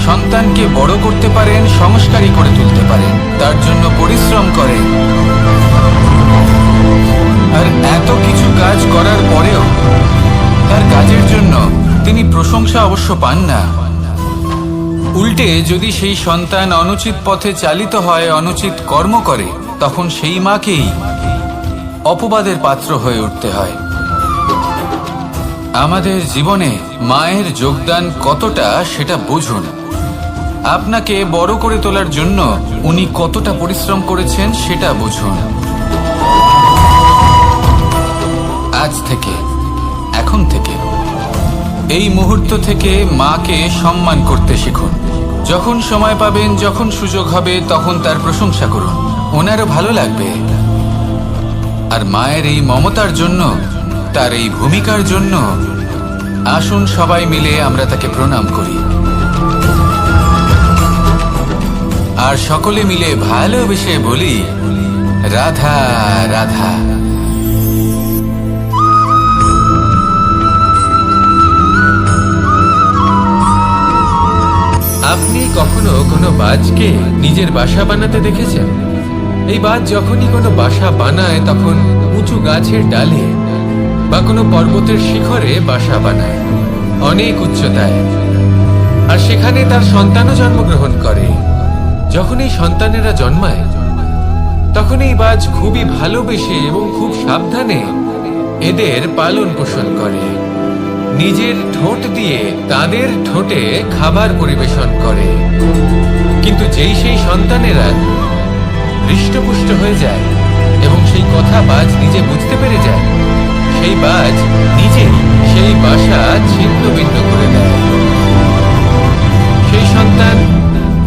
A: সন্তানকে বড় করতে পারেন, সংস্কারী করে তুলতে পারেন, তার জন্য পরিশ্রম করেন। আর এত কিছু কাজ করার পরেও তার কাজের জন্য তিনি প্রশংসা অবশ্য পান না। উল্টে যদি সেই সন্তান অনুচিত পথে চালিত হয়, অনুচিত কর্ম করে, তখন সেই মাকেই অপবাদের পাত্র হয়ে উঠতে হয়। আমাদের জীবনে মায়ের যোগদান কতটা সেটা বুঝুন। আপনাকে বড় করে তোলার জন্য উনি কতটা পরিশ্রম করেছেন সেটা বুঝুন। আজ থেকে, এখন থেকে, এই মুহূর্ত থেকে মাকে সম্মান করতে শিখুন। যখন সময় পাবেন, যখন সুযোগ হবে, তখন তার প্রশংসা করুন, ওনারও ভালো লাগবে। আর মায়ের এই মমতার জন্য, তার এই ভূমিকার জন্য আসুন সবাই মিলে আমরা তাকে প্রণাম করি, আর সকলে মিলে ভালোবেসে বলি, রাধা রাধা।
C: আপনি কখনো কোনো বাজকে নিজের বাসা বানাতে দেখেছেন? এই বাজ যখনই কোনো বাসা বানায় তখন উঁচু গাছের ডালে বা কোনো পর্বতের শিখরে বাসা বানায়, অনেক উচ্চতায়, আর সেখানে তার সন্তানও জন্মগ্রহণ করে। যখন এই সন্তানেরা জন্মায় তখন এই বাজ খুবই ভালোবেসে এবং খুব সাবধানে এদের পালন পোষণ করে। নিজের ঠোঁট দিয়ে তাদের ঠোঁটে খাবার পরিবেশন করে। কিন্তু যেই সেই সন্তানেরা হৃষ্টপুষ্ট হয়ে যায় এবং সেই কথা বাজ নিজে বুঝতে পেরে যায়, সেই বাজ নিজেই সেই বাসা ছিন্ন ভিন্ন করে দেয়। সেই সন্তান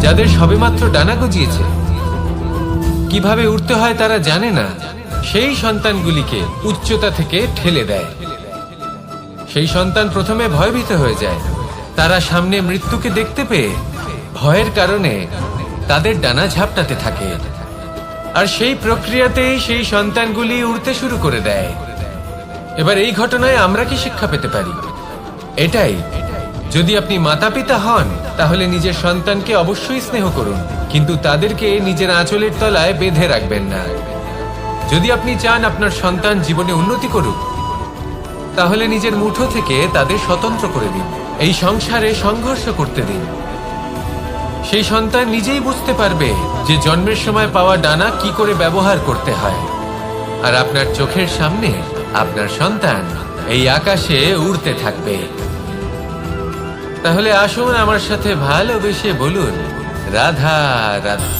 C: যাদের সবেমাত্র ডানা গজিয়েছে, কিভাবে উঠতে হয় তারা জানে না, সেই সন্তানগুলিকে উচ্চতা থেকে ঠেলে দেয়। সেই সন্তান প্রথমে ভয়ভীত হয়ে যায়। তারা সামনে মৃত্যুকে দেখতে পেয়ে ভয়ের কারণে তাদের ডানা ঝাপটাতে থাকে, আর সেই প্রক্রিয়াতেই সেই সন্তানগুলি উড়তে শুরু করে দেয়। এবার এই ঘটনায় আমরা কি শিক্ষা পেতে পারি? এটাই, যদি আপনি মাতা পিতা হন তাহলে নিজের সন্তানকে অবশ্যই স্নেহ করুন, কিন্তু তাদেরকে নিজের আঁচলের তলায় বেঁধে রাখবেন না। যদি আপনি চান আপনার সন্তান জীবনে উন্নতি করুক, তাহলে নিজের মুঠো থেকে তাদের স্বতন্ত্র করে দিন। এই সংসারে সংঘর্ষ করতে দিন। সেই সন্তান নিজেই বুঝতে পারবে যে জন্মের সময় পাওয়া ডানা কি করে ব্যবহার করতে হয়। আর আপনার চোখের সামনে আপনার সন্তান এই আকাশে উড়তে থাকবে। তাহলে আসুন আমার সাথে ভালোবেসে বলুন, রাধা রাধা।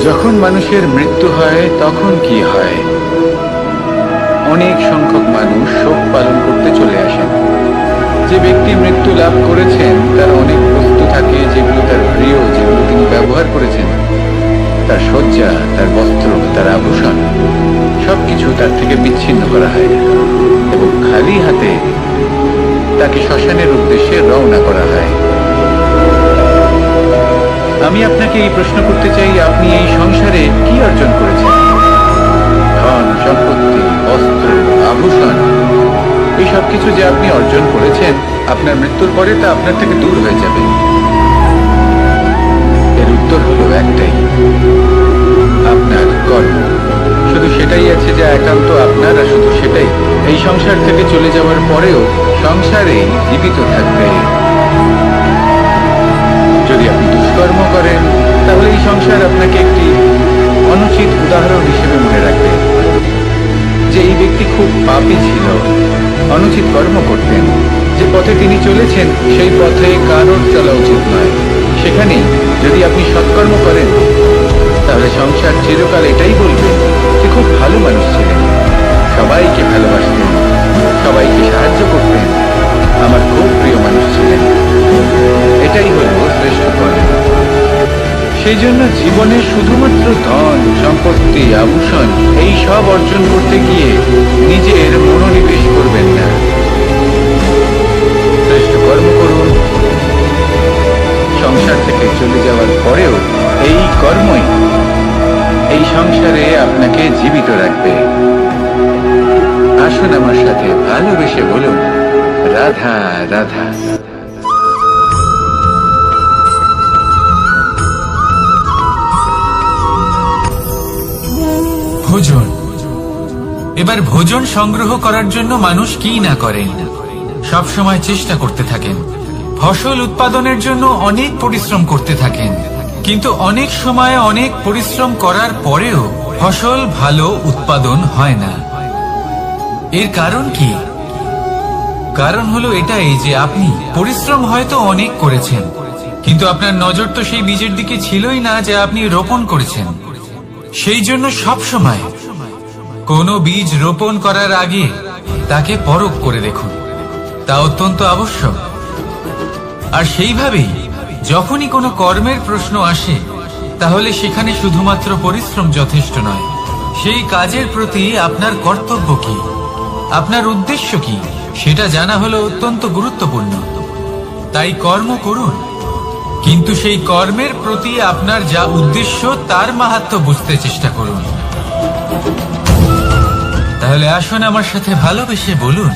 A: যখন মানুষের মৃত্যু হয় তখন কি হয়? অনেক সংখ্যক মানুষ শোক পালন করতে চলে আসেন। যে ব্যক্তি মৃত্যু লাভ করেছেন তার অনেক বস্তু থাকে যেগুলো তার প্রিয়, যেগুলো তিনি ব্যবহার করেছেন। তার শয্যা, তার বস্ত্র, তার আভূষণ সবকিছু তার থেকে বিচ্ছিন্ন করা হয় এবং খালি হাতে তাকে শ্মশানের উদ্দেশ্যে রওনা করা হয়। আমি আপনাকে এই প্রশ্ন করতে চাই, আপনি এই সংসারে কি অর্জন করেছেন? ধন, সম্পত্তি, বস্ত্র, আভূষণ, এই সব কিছু যে আপনি অর্জন করেছেন, আপনার মৃত্যুর পরে তা আপনার থেকে দূর হয়ে যাবে। এর উত্তর হলো একটাই, আপনার কর্ম। শুধু সেটাই আছে যা একান্ত আপনার, আর শুধু সেটাই এই সংসার থেকে চলে যাওয়ার পরেও সংসারেই জীবিত থাকবে। যদি আপনি দুষ্কর্ম করেন তাহলে এই সংসার আপনাকে একটি অনুচিত উদাহরণ হিসেবে মনে রাখবে যে এই ব্যক্তি খুব পাপী ছিল, অনুচিত কর্ম করতেন। যে পথে তিনি চলেছেন সেই পথে কারোর চলা উচিত নয়। সেখানেই যদি আপনি সৎকর্ম করেন তাহলে সংসার চিরকাল এটাই বলবে যে খুব ভালো মানুষ ছিলেন, সবাইকে ভালোবাসতেন, সবাইকে সাহায্য করতেন, আমার খুব প্রিয় মানুষ ছিলেন। এটাই হল শ্রেষ্ঠ কর্ম। সেই জন্য জীবনে শুধুমাত্র ধন, সম্পত্তি, আভূষণ এই সব অর্জন করতে গিয়ে নিজের মনোনিবেশ করবেন না। শ্রেষ্ঠ কর্ম করুন। সংসার থেকে চলে যাওয়ার পরেও এই কর্মই এই সংসারে আপনাকে জীবিত রাখবে। আসুন আমার সাথে ভালোবেসে বলুন, রাধা রাধা। ভোজন। এবার ভোজন সংগ্রহ করার জন্য মানুষ কি না করেন, সব সময় চেষ্টা করতে থাকেন। ফসল উৎপাদনের জন্য অনেক পরিশ্রম করতে থাকেন, কিন্তু অনেক সময় অনেক পরিশ্রম করার পরেও ফসল ভালো উৎপাদন হয় না। এর কারণ কি? কারণ হলো এটাই যে আপনি পরিশ্রম হয়তো অনেক করেছেন, কিন্তু আপনার নজর তো সেই বীজের দিকে ছিলই না যা আপনি রোপণ করেছেন। সেই জন্য সব সময় কোনো বীজ রোপণ করার আগে তাকে পরখ করে দেখুন, তা অত্যন্ত আবশ্যক। আর সেইভাবেই যখনই কোনো কর্মের প্রশ্ন আসে তাহলে সেখানে শুধুমাত্র পরিশ্রম যথেষ্ট নয়। সেই কাজের প্রতি আপনার কর্তব্য কি, আপনার উদ্দেশ্য কি, সেটা জানা হলো অত্যন্ত গুরুত্বপূর্ণ। তাই কর্ম করুন, কিন্তু সেই কর্মের প্রতি আপনার যা উদ্দেশ্য তার মাহাত্ম্য বুঝতে চেষ্টা করুন। তাহলে আসুন আমার সাথে ভালোবেসে বলুন,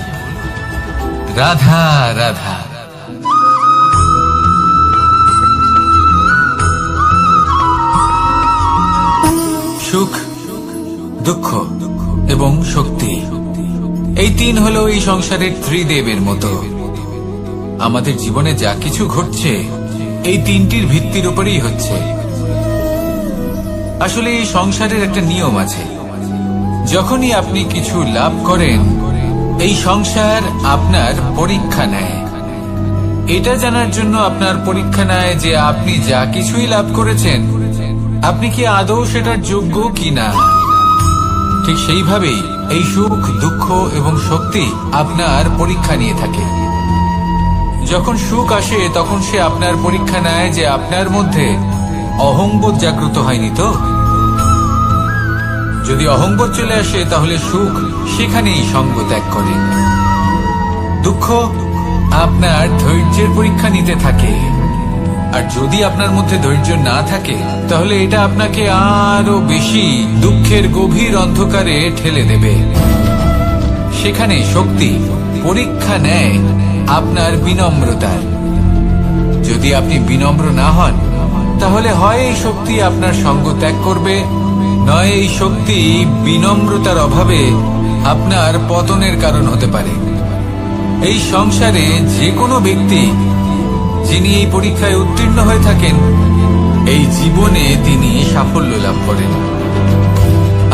A: রাধা রাধা। সুখ, দুঃখ এবং শক্তি, এই তিন হলো এই সংসারের ত্রিদেবের মতো। আমাদের জীবনে যা কিছু ঘটছে এই তিনটির ভিত্তির উপরেই হচ্ছে। আসলে এই সংসারের একটা নিয়ম আছে, যখনই আপনি কিছু লাভ করেন এই সংসার আপনার পরীক্ষা নেয়। এটা জানার জন্য আপনার পরীক্ষা নেয় যে আপনি যা কিছুই লাভ করেছেন আপনি কি আদৌ সেটার যোগ্য কিনা। ঠিক সেইভাবেই এই সুখ, দুঃখ এবং শক্তি আপনার পরীক্ষা নিয়ে থাকে। যখন সুখ আসে তখন সে আপনার পরীক্ষা নেয় যে আপনার মধ্যে অহংবোধ জাগ্রত হয়নি তো। যদি অহংবোধ চলে আসে তাহলে সুখ সেখানেই সঙ্গ ত্যাগ করে। দুঃখ আপনার ধৈর্যের পরীক্ষা নিতে থাকে, আর যদি আপনার মধ্যে ধৈর্য না থাকে তাহলে এটা আপনাকে আরো বেশি দুঃখের গভীর অন্ধকারে ঠেলে দেবে। সেখানে শক্তি পরীক্ষা নেয় আপনার বিনম্রতার। যদি আপনি বিনম্র না হন তাহলে হয় এই শক্তি আপনার সঙ্গ ত্যাগ করবে, নয় এই শক্তি বিনম্রতার অভাবে আপনার পতনের কারণ হতে পারে। এই সংসারে যে কোনো ব্যক্তি যিনি এই পরীক্ষায় উত্তীর্ণ হয়ে থাকেন, এই জীবনে তিনি সাফল্য লাভ করেন।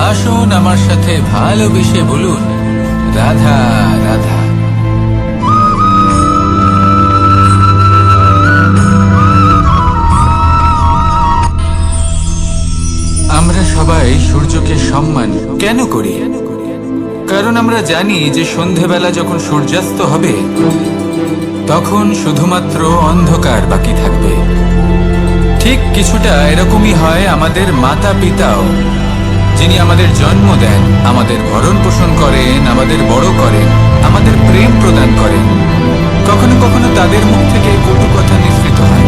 A: আসুন আমার সাথে ভালোবেসে বলুন, রাধা রাধা। আমরা সবাই সূর্যকে সম্মান কেন করি? কারণ আমরা জানি যে সন্ধেবেলা যখন সূর্যাস্ত হবে তখন শুধুমাত্র অন্ধকার বাকি থাকবে। ঠিক কিছুটা এরকমই হয় আমাদের মাতা পিতাও, যিনি আমাদের জন্ম দেন, আমাদের ভরণ পোষণ করেন, আমাদের বড় করেন, আমাদের প্রেম প্রদান করেন। কখনো কখনো তাদের মুখ থেকে কটু কথা নিঃসৃত হয়,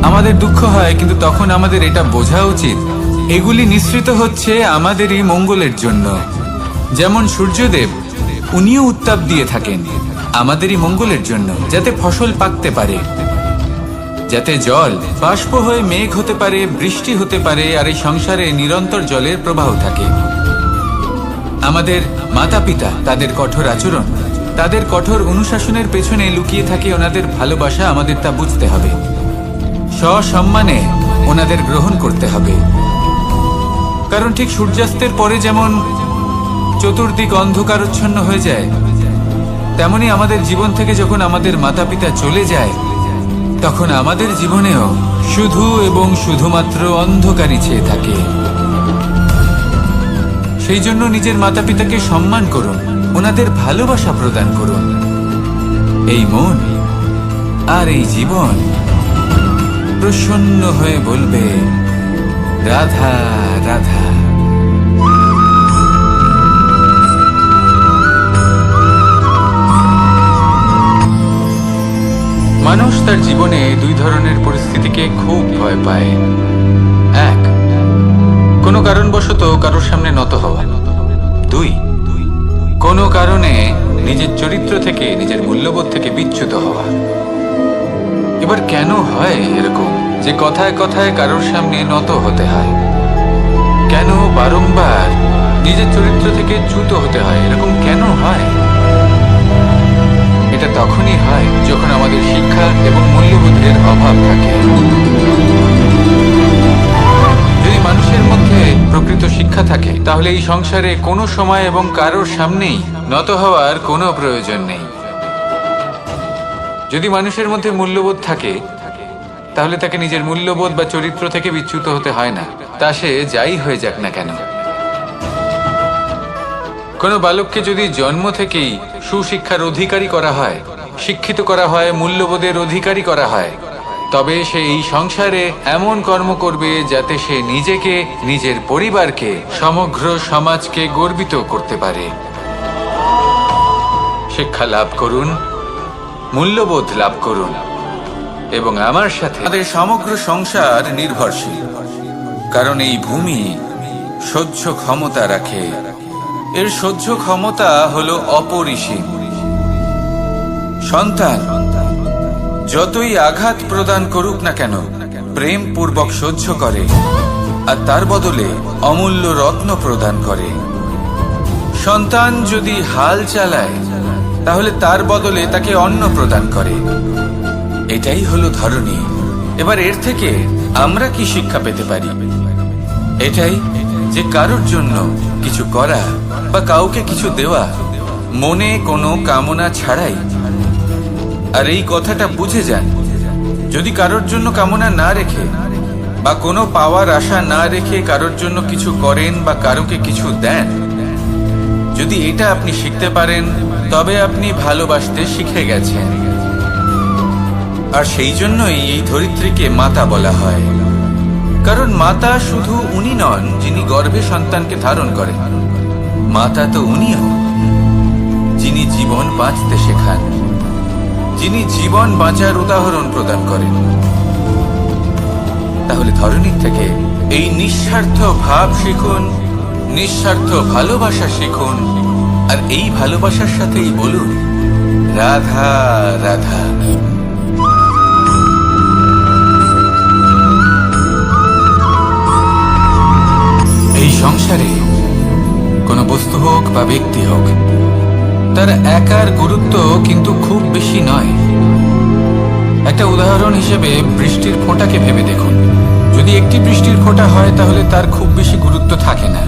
A: আমাদের দুঃখ হয়, কিন্তু তখন আমাদের এটা বোঝা উচিত এগুলি নিঃসৃত হচ্ছে আমাদেরই মঙ্গলের জন্য। যেমন সূর্যদেব, উনিও উত্তাপ দিয়ে থাকেন আমাদেরই মঙ্গলের জন্য, যাতে ফসল পাকতে পারে, যাতে জল বাষ্প হয়ে মেঘ হতে পারে, বৃষ্টি হতে পারে, আর এই সংসারে নিরন্তর জলের প্রবাহ থাকে। আমাদের মাতা পিতা, তাদের কঠোর আচরণ, তাদের কঠোর অনুশাসনের পেছনে লুকিয়ে থাকে ওনাদের ভালোবাসা। আমাদের তা বুঝতে হবে, সসম্মানে ওনাদের গ্রহণ করতে হবে। কারণ ঠিক সূর্যাস্তের পরে যেমন চতুর্দিক অন্ধকারচ্ছন্ন হয়ে যায়, তেমনি আমাদের জীবন থেকে যখন আমাদের মাতা পিতা চলে যায় তখন আমাদের জীবনেও শুধু এবং শুধুমাত্র অন্ধকারই ছেয়ে থাকে। সেই জন্য নিজের মাতা পিতাকে সম্মান করুন, ওনাদের ভালোবাসা প্রদান করুন। এই মন আর এই জীবন প্রসন্ন হয়ে বলবে, রাধা রাধা। মানুষ তার জীবনে দুই ধরনের পরিস্থিতিকে খুব ভয় পায়। এক, কোনো কারণবশত কারোর সামনে নত হওয়া। দুই, কোনো কারণে নিজের চরিত্র থেকে, নিজের মূল্যবোধ থেকে বিচ্যুত হওয়া। এবার কেন হয় এরকম যে কথায় কথায় কারোর সামনে নত হতে হয়? কেন বারংবার নিজের চরিত্র থেকে চ্যুত হতে হয়? এরকম কেন হয়? এটা তখনই হয় যখন আমাদের শিক্ষা এবং মূল্যবোধের অভাব থাকে। যদি মানুষের মধ্যে প্রকৃত শিক্ষা থাকে তাহলে এই সংসারে কোনো সময় এবং কারোর সামনেই নত হওয়ার কোনো প্রয়োজন নেই। যদি মানুষের মধ্যে মূল্যবোধ থাকে তাহলে তাকে নিজের মূল্যবোধ বা চরিত্র থেকে বিচ্যুত হতে হয় না, তা সে যাই হয়ে যাক না কেন। কোনো বালককে যদি জন্ম থেকেই সুশিক্ষার অধিকারী করা হয়, শিক্ষিত করা হয়, মূল্যবোধের অধিকারী করা হয়, তবে সে এই সংসারে এমন কর্ম করবে যাতে সে নিজেকে, নিজের পরিবারকে, সমগ্র সমাজকে গর্বিত করতে পারে। শিক্ষা লাভ করুন, মূল্যবোধ লাভ করুন, এবং আমার সাথে আমাদের সমগ্র সংসার নির্ভরশীল। কারণ এই ভূমি সহ্য ক্ষমতা রাখে, এর সহ্য ক্ষমতা হলো অপরিসীম। সন্তান যতই আঘাত প্রদান করুক না কেন, প্রেম পূর্বক সহ্য করে, আর তার বদলে অমূল্য রত্ন প্রদান করে। সন্তান যদি হাল চালায় তাহলে তার বদলে তাকে অন্ন প্রদান করে। এটাই হলো ধরনী। এবার এর থেকে আমরা কি শিক্ষা পেতে পারি? এটাই যে কারোর জন্য কিছু করা বা কাউকে কিছু দেওয়া মনে কোনো কামনা ছাড়াই। আর এই কথাটা বুঝে যান, যদি কারোর জন্য কামনা না রেখে বা কোনো পাওয়ার আশা না রেখে কারোর জন্য কিছু করেন বা কারোকে কিছু দেন, যদি এটা আপনি শিখতে পারেন তবে আপনি ভালোবাসতে শিখে গেছেন। আর সেই জন্যই এই ধরিত্রীকে মাতা বলা হয়। কারণ মাতা শুধু উনি নন যিনি গর্ভে সন্তানকে ধারণ করেন, মাতা তো উনিও যিনি জীবন বাঁচতে শেখান, যিনি জীবন বাঁচার উদাহরণ প্রদান করেন। তাহলে ধরনীর থেকে এই নিঃস্বার্থ ভাব শিখুন, নিঃস্বার্থ ভালোবাসা শিখুন, আর এই ভালোবাসার সাথেই বলুন, রাধা রাধা। এই সংসারে কোনো বস্তু হোক বা ব্যক্তি হোক, তার একার গুরুত্ব কিন্তু খুব বেশি নয়। একটা উদাহরণ হিসেবে বৃষ্টির ফোঁটাকে ভেবে দেখুন। যদি একটি বৃষ্টির ফোঁটা হয় তাহলে তার খুব বেশি গুরুত্ব থাকে না,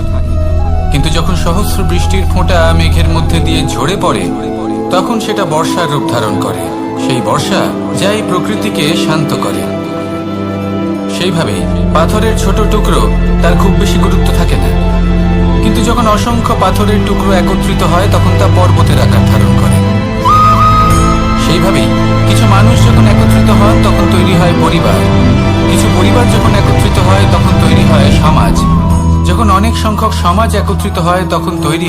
A: কিন্তু যখন সহস্র বৃষ্টির ফোঁটা মেঘের মধ্যে দিয়ে ঝরে পড়ে তখন সেটা বর্ষার রূপ ধারণ করে। সেই বর্ষা যা এই প্রকৃতিকে শান্ত করে। সেইভাবেই পাথরের ছোট টুকরো তার খুব বেশি গুরুত্ব থাকে না, কিন্তু যখন অসংখ্য পাথরের টুকরো একত্রিত হয় তখন তা পর্বতের আকার ধারণ করে। সেইভাবেই কিছু মানুষ যখন একত্রিত হন তখন তৈরি হয় পরিবার, কিছু পরিবার যখন একত্রিত হয় তখন তৈরি হয় সমাজ, যখন অনেক সংখ্যক সমাজ একত্রিত হয় তখন তৈরি